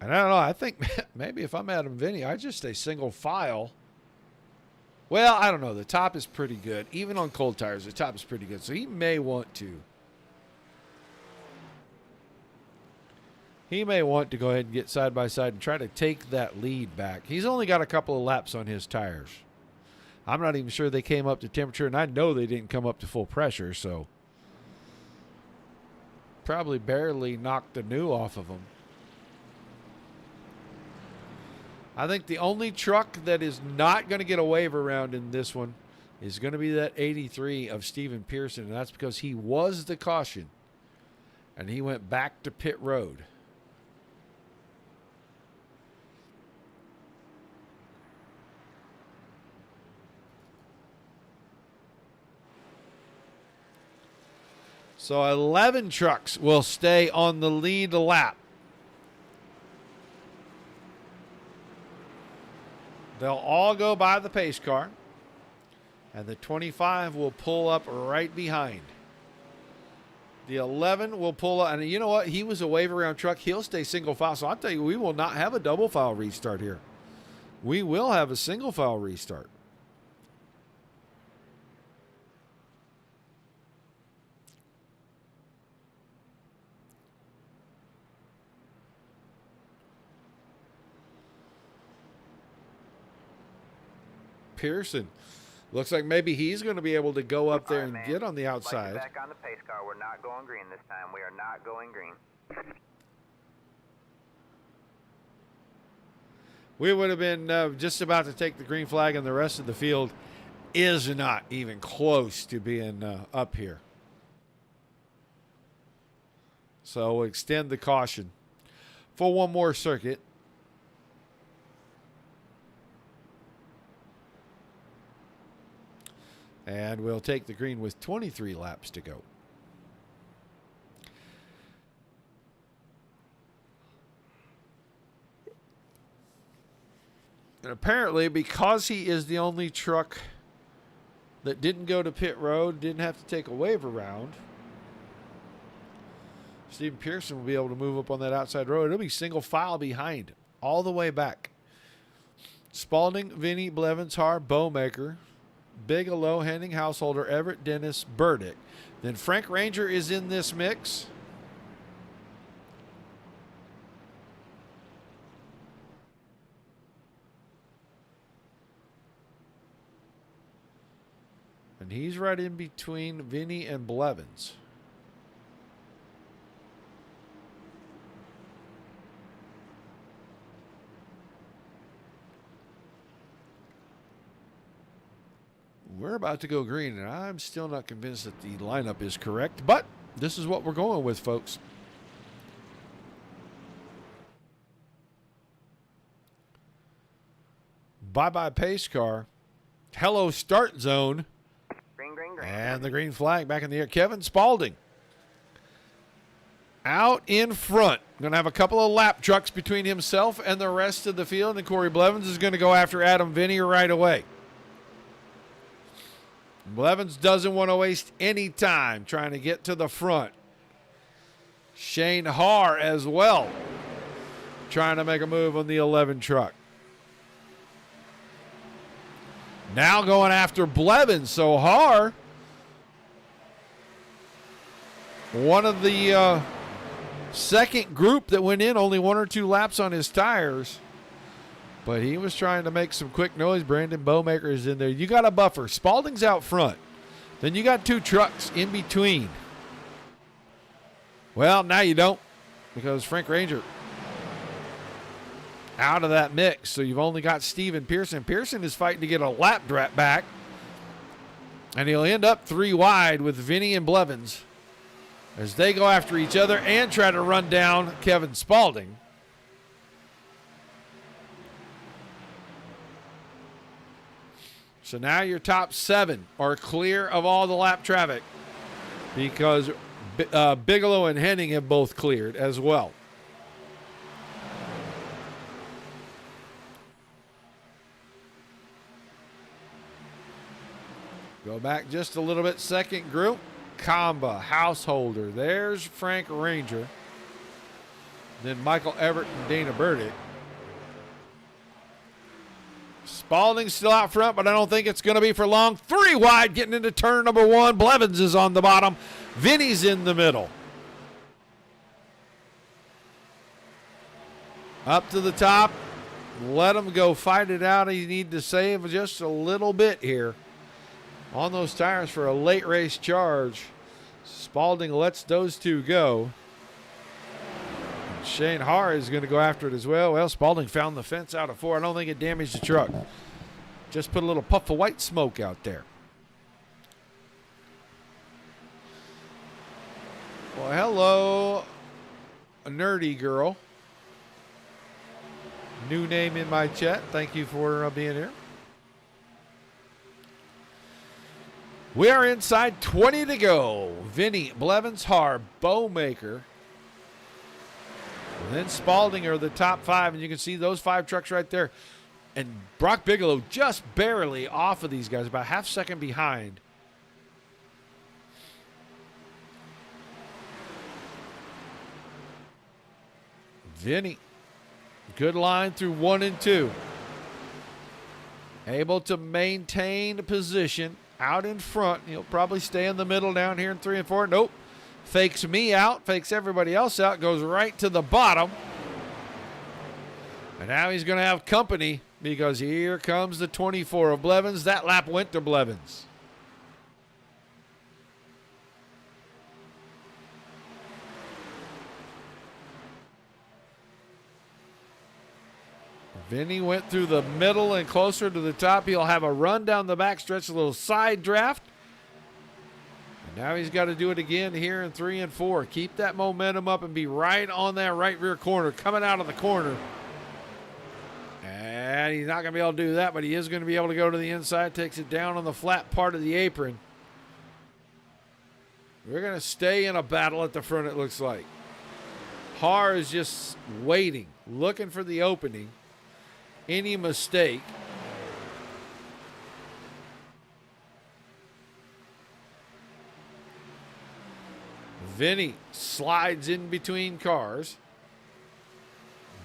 S2: And I don't know, I think maybe if I'm Adam Vinny, I just stay single file. Well, I don't know. The top is pretty good. Even on cold tires, the top is pretty good. So he may want to. He may want to go ahead and get side by side and try to take that lead back. He's only got a couple of laps on his tires. I'm not even sure they came up to temperature, and I know they didn't come up to full pressure, so probably barely knocked the new off of them. I think the only truck that is not going to get a waiver round in this one is going to be that 83 of Steven Pearson, and that's because he was the caution, and he went back to pit road. So 11 trucks will stay on the lead lap. They'll all go by the pace car, and the 25 will pull up right behind. The 11 will pull up, and you know what? He was a waiver round truck. He'll stay single file. So I'll tell you, we will not have a double file restart here. We will have a single file restart. Pearson looks like maybe he's going to be able to go up there and get on the outside.
S6: Back on the pace car. We're not going green this time. We are not going green.
S2: We would have been just about to take the green flag, and the rest of the field is not even close to being up here. So we'll extend the caution for one more circuit. And we'll take the green with 23 laps to go. And apparently, because he is the only truck that didn't go to pit road, didn't have to take a waiver round, Steven Pearson will be able to move up on that outside road. It'll be single file behind, all the way back. Spaulding, Vinny, Blevins, Har, Bowmaker, Bigelow, Henning, Householder, Everett, Dennis, Burdick. Then Frank Ranger is in this mix. And he's right in between Vinny and Blevins. We're about to go green, and I'm still not convinced that the lineup is correct, but this is what we're going with, folks. Bye-bye pace car. Hello start zone.
S6: Green, green, green.
S2: And the green flag back in the air. Kevin Spaulding out in front. Going to have a couple of lap trucks between himself and the rest of the field, and Corey Blevins is going to go after Adam Vinny right away. Blevins doesn't want to waste any time trying to get to the front. Shane Haar as well, trying to make a move on the 11 truck. Now going after Blevins. So Haar, one of the second group that went in, only 1 or 2 laps on his tires. But he was trying to make some quick noise. Brandon Bowmaker is in there. You got a buffer. Spaulding's out front. Then you got 2 trucks in between. Well, now you don't, because Frank Ranger out of that mix. So you've only got Steven Pearson. Pearson is fighting to get a lap back. And he'll end up 3 wide with Vinny and Blevins as they go after each other and try to run down Kevin Spaulding. So now your top 7 are clear of all the lap traffic because Bigelow and Henning have both cleared as well. Go back just a little bit. Second group, Kamba, Householder. There's Frank Ranger. Then Michael Everett and Dana Burdick. Spaulding's still out front, but I don't think it's going to be for long. 3 wide getting into turn number 1. Blevins is on the bottom. Vinny's in the middle. Up to the top. Let him go fight it out. You need to save just a little bit here on those tires for a late race charge. Spaulding lets those 2 go. Shane Haar is going to go after it as well. Well, Spaulding found the fence out of 4. I don't think it damaged the truck. Just put a little puff of white smoke out there. Well, hello, a nerdy girl. New name in my chat. Thank you for being here. We are inside 20 to go. Vinny, Blevins, Haar, Bowmaker, and then Spaulding are the top 5, and you can see those 5 trucks right there. And Brock Bigelow just barely off of these guys, about half second behind. Vinny, good line through 1 and 2. Able to maintain position out in front. He'll probably stay in the middle down here in 3 and 4. Nope. Fakes me out, fakes everybody else out, goes right to the bottom. And now he's going to have company because here comes the 24 of Blevins. That lap went to Blevins. Vinny went through the middle and closer to the top. He'll have a run down the backstretch, a little side draft. And now he's got to do it again here in 3 and 4. Keep that momentum up and be right on that right rear corner, coming out of the corner. And he's not going to be able to do that, but he is going to be able to go to the inside. Takes it down on the flat part of the apron. We're going to stay in a battle at the front, it looks like. Haar is just waiting, looking for the opening. Any mistake. Vinny slides in between cars.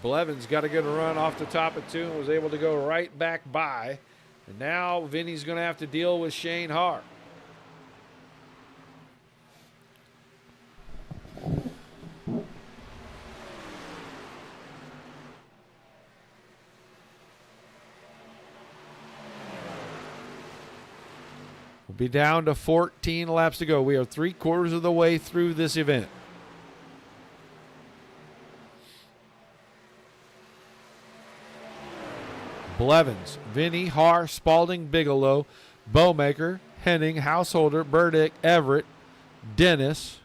S2: Blevins got a good run off the top of 2 and was able to go right back by. And now Vinny's going to have to deal with Shane Haar. We'll be down to 14 laps to go. We are 3/4 of the way through this event. Blevins, Vinny, Haar, Spaulding, Bigelow, Bowmaker, Henning, Householder, Burdick, Everett, Dennis.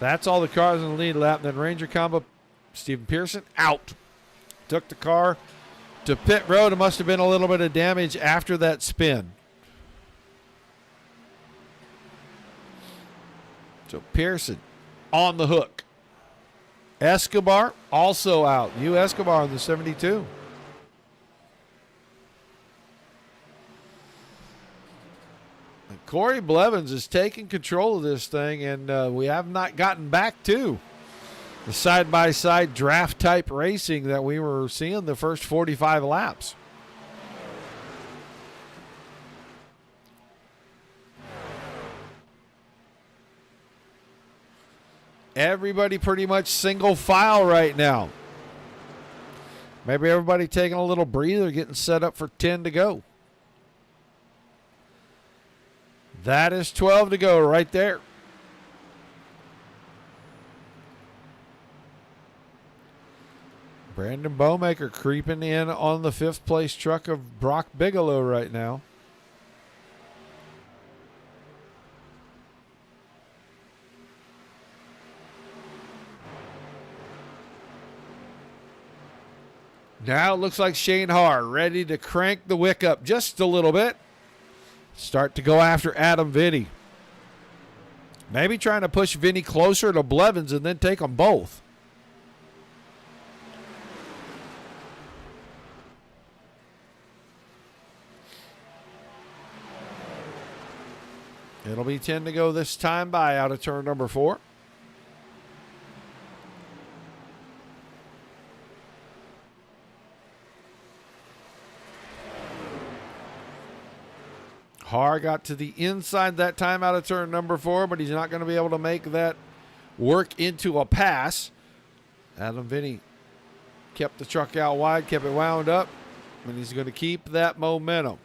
S2: That's all the cars in the lead lap. Then Ranger Combo, Stephen Pearson, out. Took the car to pit road. It must have been a little bit of damage after that spin. So Pearson on the hook. Escobar also out. Escobar on the 72. And Corey Blevins is taking control of this thing, and we have not gotten back to the side-by-side draft-type racing that we were seeing the first 45 laps. Everybody pretty much single file right now. Maybe everybody taking a little breather, getting set up for 10 to go. That is 12 to go right there. Brandon Bowmaker creeping in on the 5th place truck of Brock Bigelow right now. Now it looks like Shane Haar ready to crank the wick up just a little bit. Start to go after Adam Vinny. Maybe trying to push Vinny closer to Blevins and then take them both. It'll be 10 to go this time by out of turn number 4. Haar got to the inside that time out of turn number 4, but he's not going to be able to make that work into a pass. Adam Vinny kept the truck out wide, kept it wound up, and he's going to keep that momentum.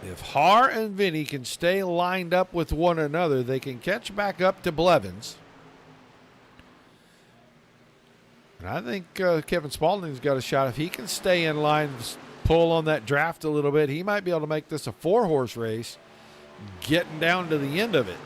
S2: If Haar and Vinny can stay lined up with one another, they can catch back up to Blevins. And I think Kevin Spaulding's got a shot. If he can stay in line, pull on that draft a little bit, he might be able to make this a 4-horse race, getting down to the end of it.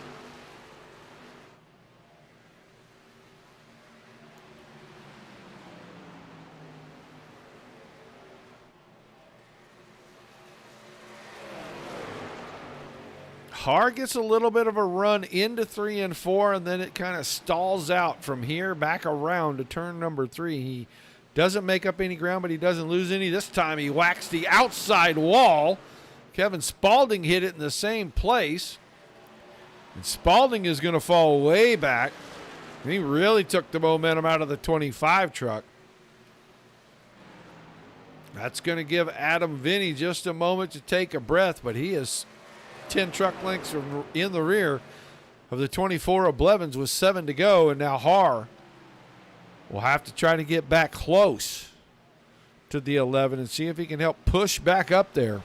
S2: Haar gets a little bit of a run into 3 and 4, and then it kind of stalls out from here back around to turn number 3. He doesn't make up any ground, but he doesn't lose any. This time he whacks the outside wall. Kevin Spaulding hit it in the same place. And Spaulding is going to fall way back. He really took the momentum out of the 25 truck. That's going to give Adam Vinny just a moment to take a breath, but he is 10 truck lengths in the rear of the 24 of Blevins with 7 to go, and now Haar will have to try to get back close to the 11 and see if he can help push back up there.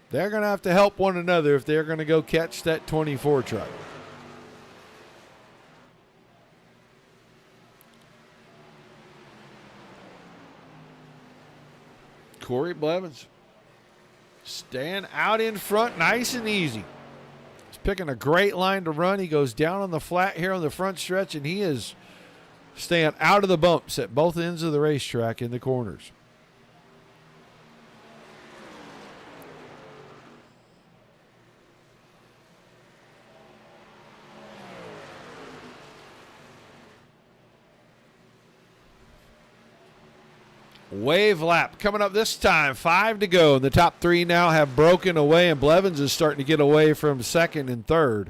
S2: They're going to have to help one another if they're going to go catch that 24 truck. Corey Blevins staying out in front nice and easy. He's picking a great line to run. He goes down on the flat here on the front stretch, and he is staying out of the bumps at both ends of the racetrack in the corners. Wave lap coming up this time. 5 to go. The top 3 now have broken away, and Blevins is starting to get away from 2nd and 3rd.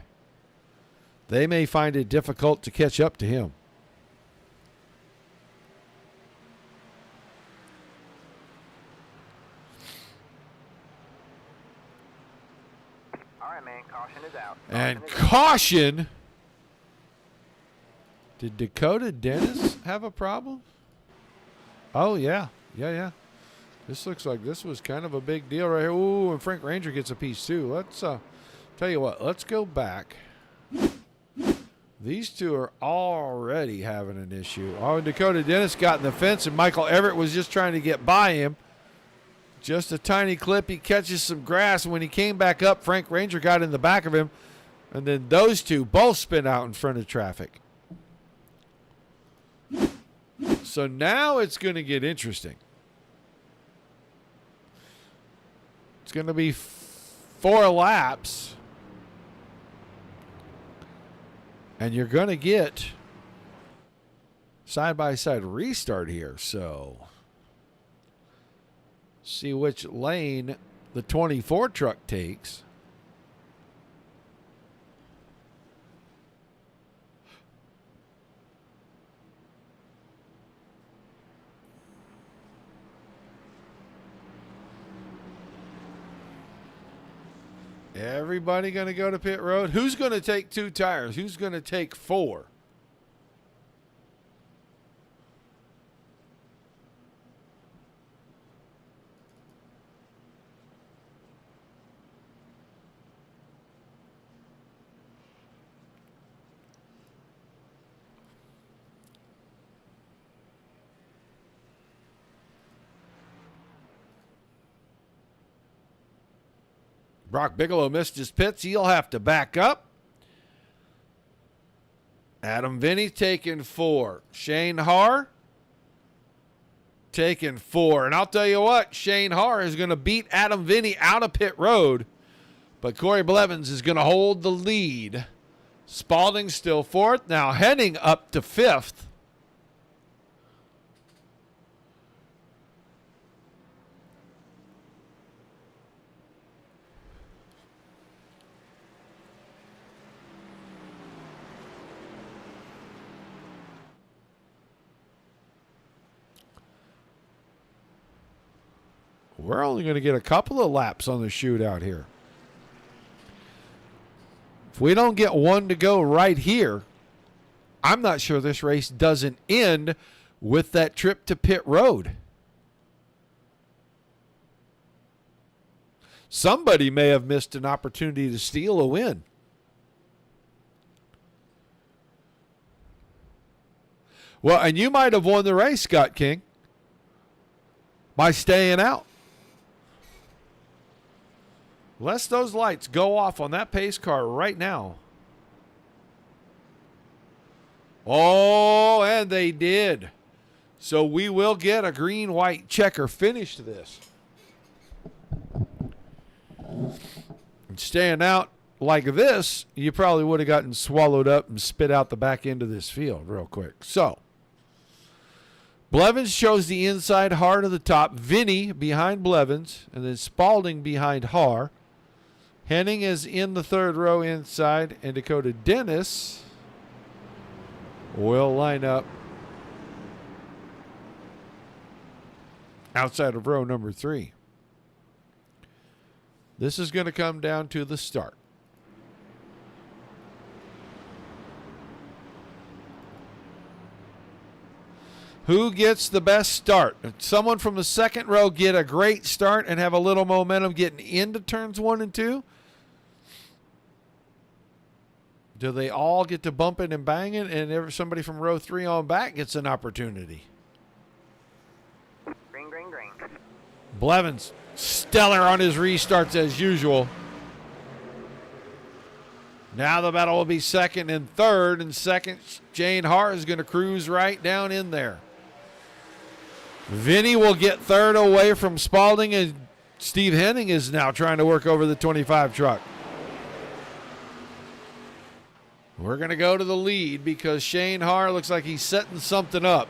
S2: They may find it difficult to catch up to him.
S6: All right, man. Caution is out.
S2: And caution. Did Dakota Dennis have a problem? Oh, yeah. Yeah. This looks like this was kind of a big deal right here. Ooh, and Frank Ranger gets a piece too. Let's tell you what. Let's go back. These two are already having an issue. Oh, and Dakota Dennis got in the fence, and Michael Everett was just trying to get by him. Just a tiny clip. He catches some grass. And when he came back up, Frank Ranger got in the back of him. And then those two both spin out in front of traffic. So now it's going to get interesting. It's going to be 4 laps. And you're going to get side-by-side restart here. So see which lane the 24 truck takes. Everybody going to go to pit road? Who's going to take 2 tires? Who's going to take 4? Brock Bigelow missed his pits. He'll have to back up. Adam Vinny taking 4. Shane Haar taking 4. And I'll tell you what, Shane Haar is going to beat Adam Vinny out of pit road. But Corey Blevins is going to hold the lead. Spalding still 4th. Now Henning up to 5th. We're only going to get a couple of laps on the shootout here. If we don't get one to go right here, I'm not sure this race doesn't end with that trip to pit road. Somebody may have missed an opportunity to steal a win. Well, and you might have won the race, Scott King, by staying out. Lest those lights go off on that pace car right now. Oh, and they did. So we will get a green-white checker finish to this. And staying out like this, you probably would have gotten swallowed up and spit out the back end of this field real quick. So Blevins shows the inside, Haar to the top. Vinny behind Blevins, and then Spalding behind Haar. Henning is in the 3rd row inside, and Dakota Dennis will line up outside of row number 3. This is going to come down to the start. Who gets the best start? Someone from the 2nd row get a great start and have a little momentum getting into turns 1 and 2? Do they all get to bump it and bang it, and somebody from row 3 on back gets an opportunity?
S6: Green, green, green.
S2: Blevins, stellar on his restarts as usual. Now the battle will be 2nd and 3rd, and 2nd, Shane Haar is going to cruise right down in there. Vinny will get 3rd away from Spalding, and Steve Henning is now trying to work over the 25 truck. We're going to go to the lead because Shane Haar looks like he's setting something up.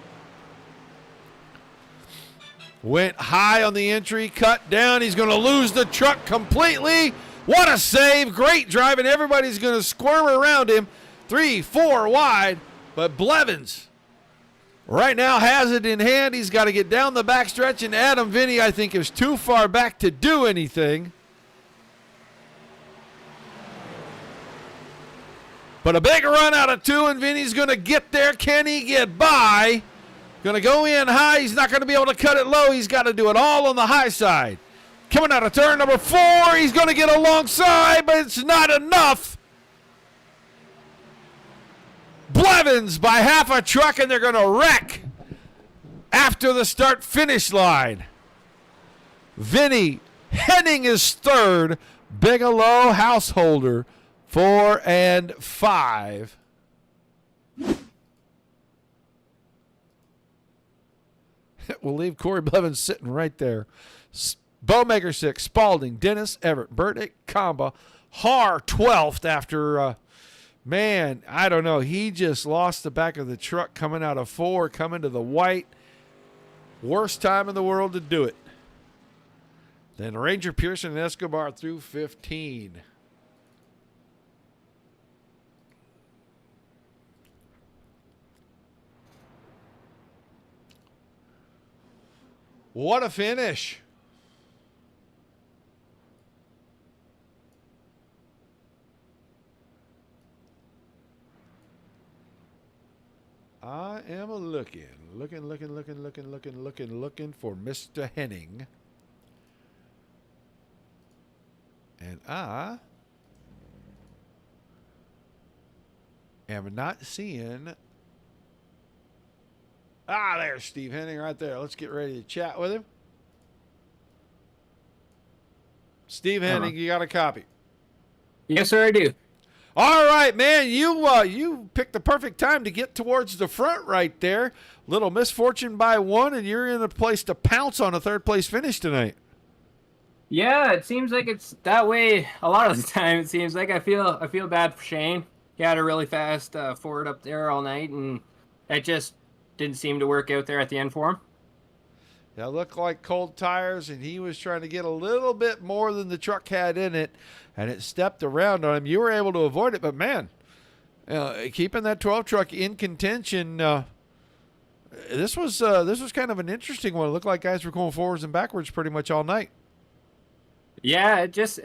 S2: Went high on the entry, cut down. He's going to lose the truck completely. What a save. Great driving. Everybody's going to squirm around him. 3, 4 wide. But Blevins right now has it in hand. He's got to get down the backstretch, and Adam Vinny, I think, is too far back to do anything. But a big run out of 2, and Vinny's going to get there. Can he get by? Going to go in high. He's not going to be able to cut it low. He's got to do it all on the high side. Coming out of turn number 4. He's going to get alongside, but it's not enough. Blevins by half a truck, and they're going to wreck after the start-finish line. Vinny Henning is third. Bigelow Householder 4 and 5. We'll leave Corey Blevins sitting right there. Bowmaker 6, Spalding, Dennis, Everett, Burdick, Kamba, Har 12th after, man, I don't know. He just lost the back of the truck coming out of 4, coming to the white. Worst time in the world to do it. Then Ranger, Pearson, and Escobar through 15. What a finish. I am looking for Mr. Henning. And I am not seeing. There's Steve Henning right there. Let's get ready to chat with him. Steve Henning, you got a copy?
S7: Yes, sir, I do.
S2: All right, man. You picked the perfect time to get towards the front right there. Little misfortune by one, and you're in a place to pounce on a third-place finish tonight.
S7: Yeah, it seems like it's that way a lot of the time. It seems like I feel bad for Shane. He had a really fast Ford up there all night, and it just didn't seem to work out there at the end for him.
S2: Yeah, it looked like cold tires, and he was trying to get a little bit more than the truck had in it, and it stepped around on him. You were able to avoid it, but man, keeping that 12 truck in contention, this was kind of an interesting one. It looked like guys were going forwards and backwards pretty much all night.
S7: Yeah, it just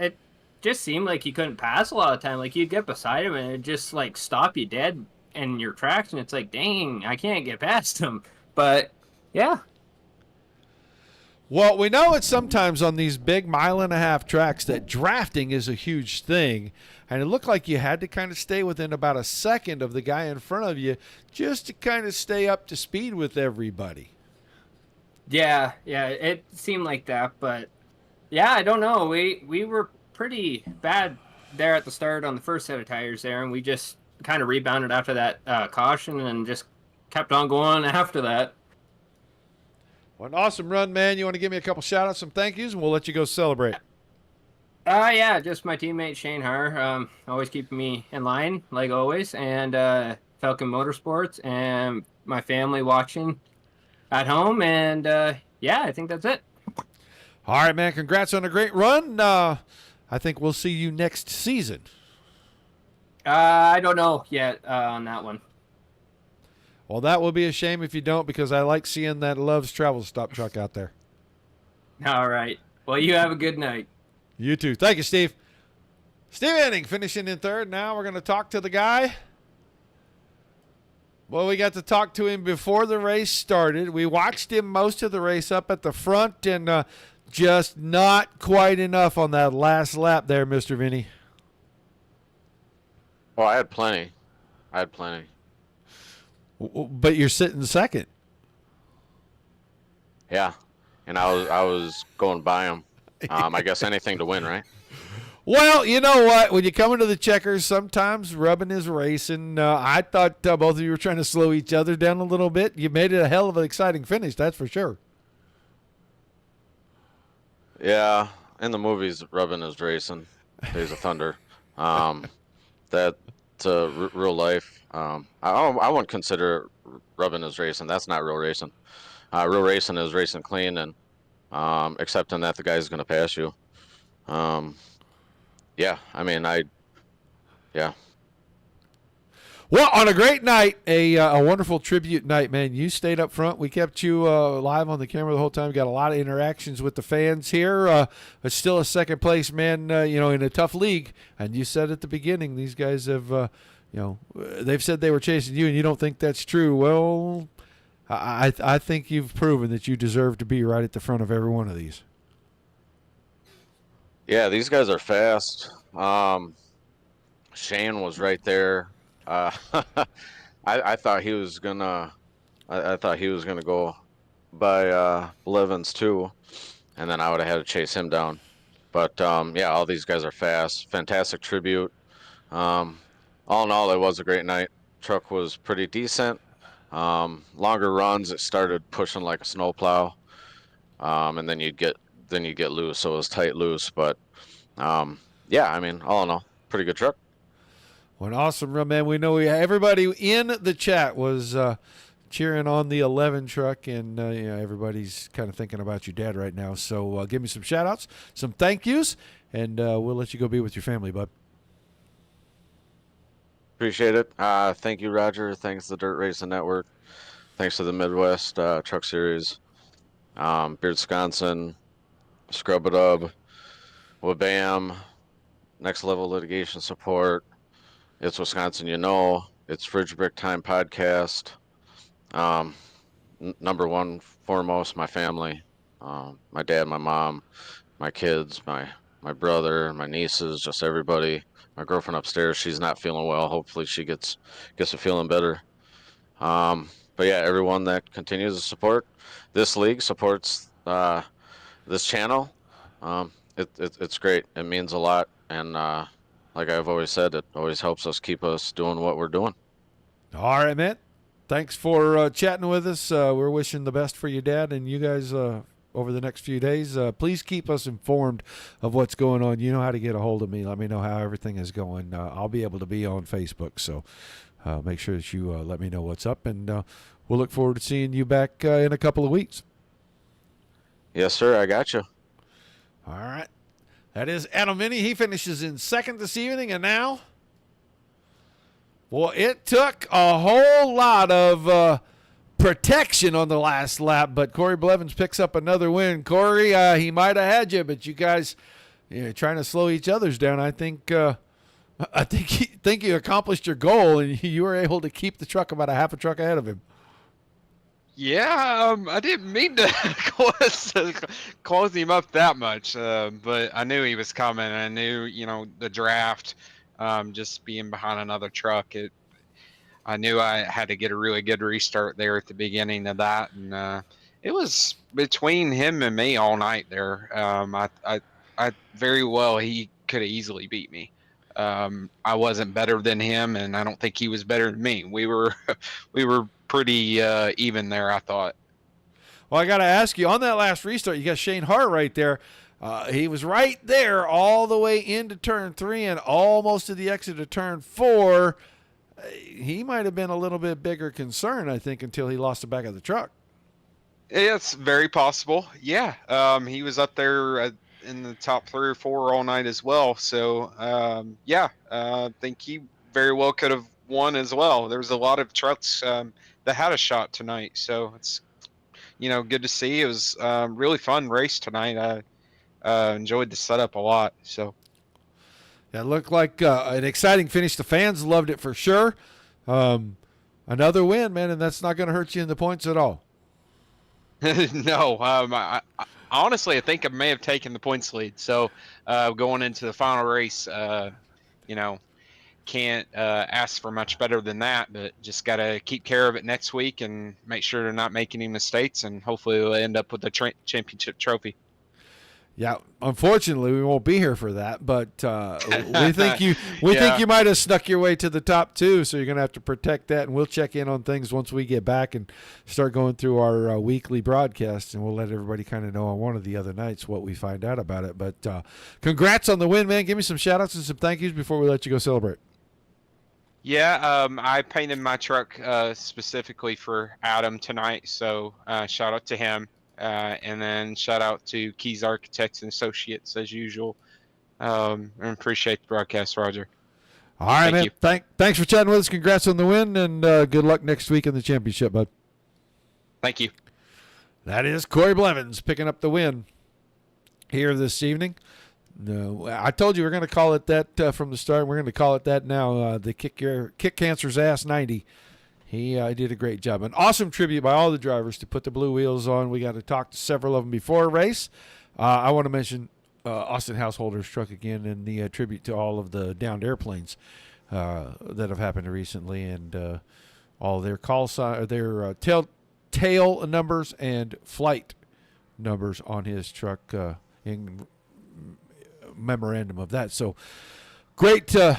S7: seemed like you couldn't pass a lot of time. Like you'd get beside him, and it just like stop you dead in your tracks, and it's like, dang, I can't get past him. But yeah.
S2: Well, we know it's sometimes on these big 1.5 mile tracks that drafting is a huge thing, and it looked like you had to kind of stay within about a second of the guy in front of you just to kind of stay up to speed with everybody.
S7: Yeah, it seemed like that, but yeah, I don't know. We were pretty bad there at the start on the first set of tires there, and we just kind of rebounded after that caution and just kept on going after that.
S2: Well, an awesome run, man. You want to give me a couple shout-outs, some thank yous, and we'll let you go celebrate.
S7: Yeah, just my teammate Shane Har, always keeping me in line, like always, and Falcon Motorsports, and my family watching at home, and yeah, I think that's it.
S2: All right, man. Congrats on a great run. I think we'll see you next season.
S7: I don't know yet on that one.
S2: Well, that will be a shame if you don't, because I like seeing that Love's Travel Stop truck out there.
S7: All right. Well, you have a good night.
S2: You too. Thank you, Steve. Steve Henning finishing in third. Now we're going to talk to the guy. Well, we got to talk to him before the race started. We watched him most of the race up at the front, and just not quite enough on that last lap there, Mr. Vinny.
S4: Oh, I had plenty.
S2: But you're sitting second.
S4: Yeah, and I was going by him. I guess anything to win, right?
S2: Well, you know what? When you come into the checkers, sometimes rubbing is racing. I thought both of you were trying to slow each other down a little bit. You made it a hell of an exciting finish, that's for sure.
S4: Yeah, in the movies, rubbing is racing. Days of Thunder. That's real life. I wouldn't consider rubbing as racing. That's not real racing. Real racing is racing clean and accepting that the guy's going to pass you. Yeah, I mean, yeah.
S2: Well, on a great night, a wonderful tribute night, man. You stayed up front. We kept you live on the camera the whole time. We got a lot of interactions with the fans here. It's still a second place, man, in a tough league. And you said at the beginning, these guys have, they've said they were chasing you, and you don't think that's true. Well, I think you've proven that you deserve to be right at the front of every one of these.
S4: Yeah, these guys are fast. Shane was right there. I thought he was gonna. I thought he was gonna go by Blevins too, and then I would have had to chase him down. But yeah, all these guys are fast. Fantastic tribute. All in all, it was a great night. Truck was pretty decent. Longer runs, it started pushing like a snowplow, and then you'd get loose. So it was tight loose, but yeah, I mean, all in all, pretty good truck.
S2: Well, an awesome run, man. We know everybody in the chat was cheering on the 11 truck, and everybody's kind of thinking about your dad right now. So give me some shout-outs, some thank yous, and we'll let you go be with your family, bud.
S4: Appreciate it. Thank you, Roger. Thanks to the Dirt Racing Network. Thanks to the Midwest Truck Series, Beard Wisconsin, Scrub It Up, Wabam, Next Level Litigation Support. It's Wisconsin, it's Fridge Brick Time Podcast. Number one, foremost, my family, my dad, my mom, my kids, my brother, my nieces, just everybody. My girlfriend upstairs, she's not feeling well. Hopefully she gets to feeling better. But yeah, everyone that continues to support this league, supports this channel. It's great. It means a lot, and like I've always said, it always helps us keep us doing what we're doing.
S2: All right, man. Thanks for chatting with us. We're wishing the best for your dad and you guys over the next few days. Please keep us informed of what's going on. You know how to get a hold of me. Let me know how everything is going. I'll be able to be on Facebook, so make sure that you let me know what's up, and we'll look forward to seeing you back in a couple of weeks.
S4: Yes, sir. I got you.
S2: All right. That is Adam Minnie. He finishes in second this evening, and now, well, it took a whole lot of protection on the last lap, but Corey Blevins picks up another win. Corey, he might have had you, but you guys trying to slow each other's down. I think you accomplished your goal, and you were able to keep the truck about a half a truck ahead of him.
S8: Yeah, I didn't mean to close him up that much, but I knew he was coming. I knew, the draft, just being behind another truck, I knew I had to get a really good restart there at the beginning of that, and it was between him and me all night there. I very well, he could have easily beat me. I wasn't better than him, and I don't think he was better than me. We were pretty even there, I thought.
S2: Well, I got to ask you, on that last restart, you got Shane Hart right there. He was right there all the way into turn 3 and almost to the exit of turn 4. He might have been a little bit bigger concern, I think, until he lost the back of the truck.
S8: It's very possible. Yeah. He was up there in the top 3 or 4 all night as well. So, I think he very well could have won as well. There was a lot of trucks that had a shot tonight. So it's, good to see. It was really fun race tonight. I enjoyed the setup a lot. So.
S2: That looked like an exciting finish. The fans loved it for sure. Another win, man, and that's not going to hurt you in the points at all.
S8: No, I honestly, I think I may have taken the points lead. So going into the final race, can't ask for much better than that, but just got to keep care of it next week and make sure they're not making any mistakes, and hopefully we'll end up with the championship trophy.
S2: Yeah, unfortunately, we won't be here for that, but we think you might have snuck your way to the top 2, so you're going to have to protect that, and we'll check in on things once we get back and start going through our weekly broadcasts, and we'll let everybody kind of know on one of the other nights what we find out about it. But congrats on the win, man. Give me some shout-outs and some thank yous before we let you go celebrate.
S8: Yeah, I painted my truck specifically for Adam tonight, so shout out to him. And then shout out to Keys Architects and Associates as usual. And appreciate the broadcast, Roger.
S2: All right, man. Thanks for chatting with us. Congrats on the win, and good luck next week in the championship, bud.
S8: Thank you.
S2: That is Corey Blevins picking up the win here this evening. No, I told you we're going to call it that from the start. We're going to call it that now. The Kick Cancer's Ass 90. He did a great job. An awesome tribute by all the drivers to put the blue wheels on. We got to talk to several of them before a race. I want to mention Austin Householder's truck again and the tribute to all of the downed airplanes that have happened recently, and all their call sign, their tail numbers and flight numbers on his truck in memorandum of that. So great to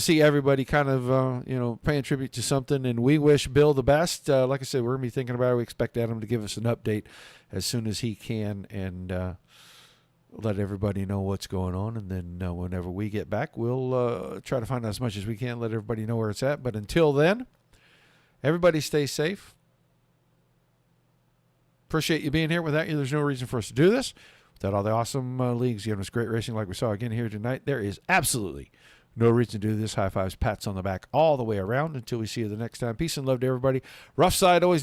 S2: see everybody kind of paying tribute to something, and we wish Bill the best. Like I said, we're gonna be thinking about it. We expect Adam to give us an update as soon as he can, and let everybody know what's going on. And then whenever we get back, we'll try to find out as much as we can, let everybody know where it's at. But until then, everybody stay safe. Appreciate you being here. Without you, there's no reason for us to do this. Without all the awesome leagues giving us great racing like we saw again here tonight, there is absolutely no reason to do this. High fives, pats on the back all the way around. Until we see you the next time. Peace and love to everybody. Rough side always needs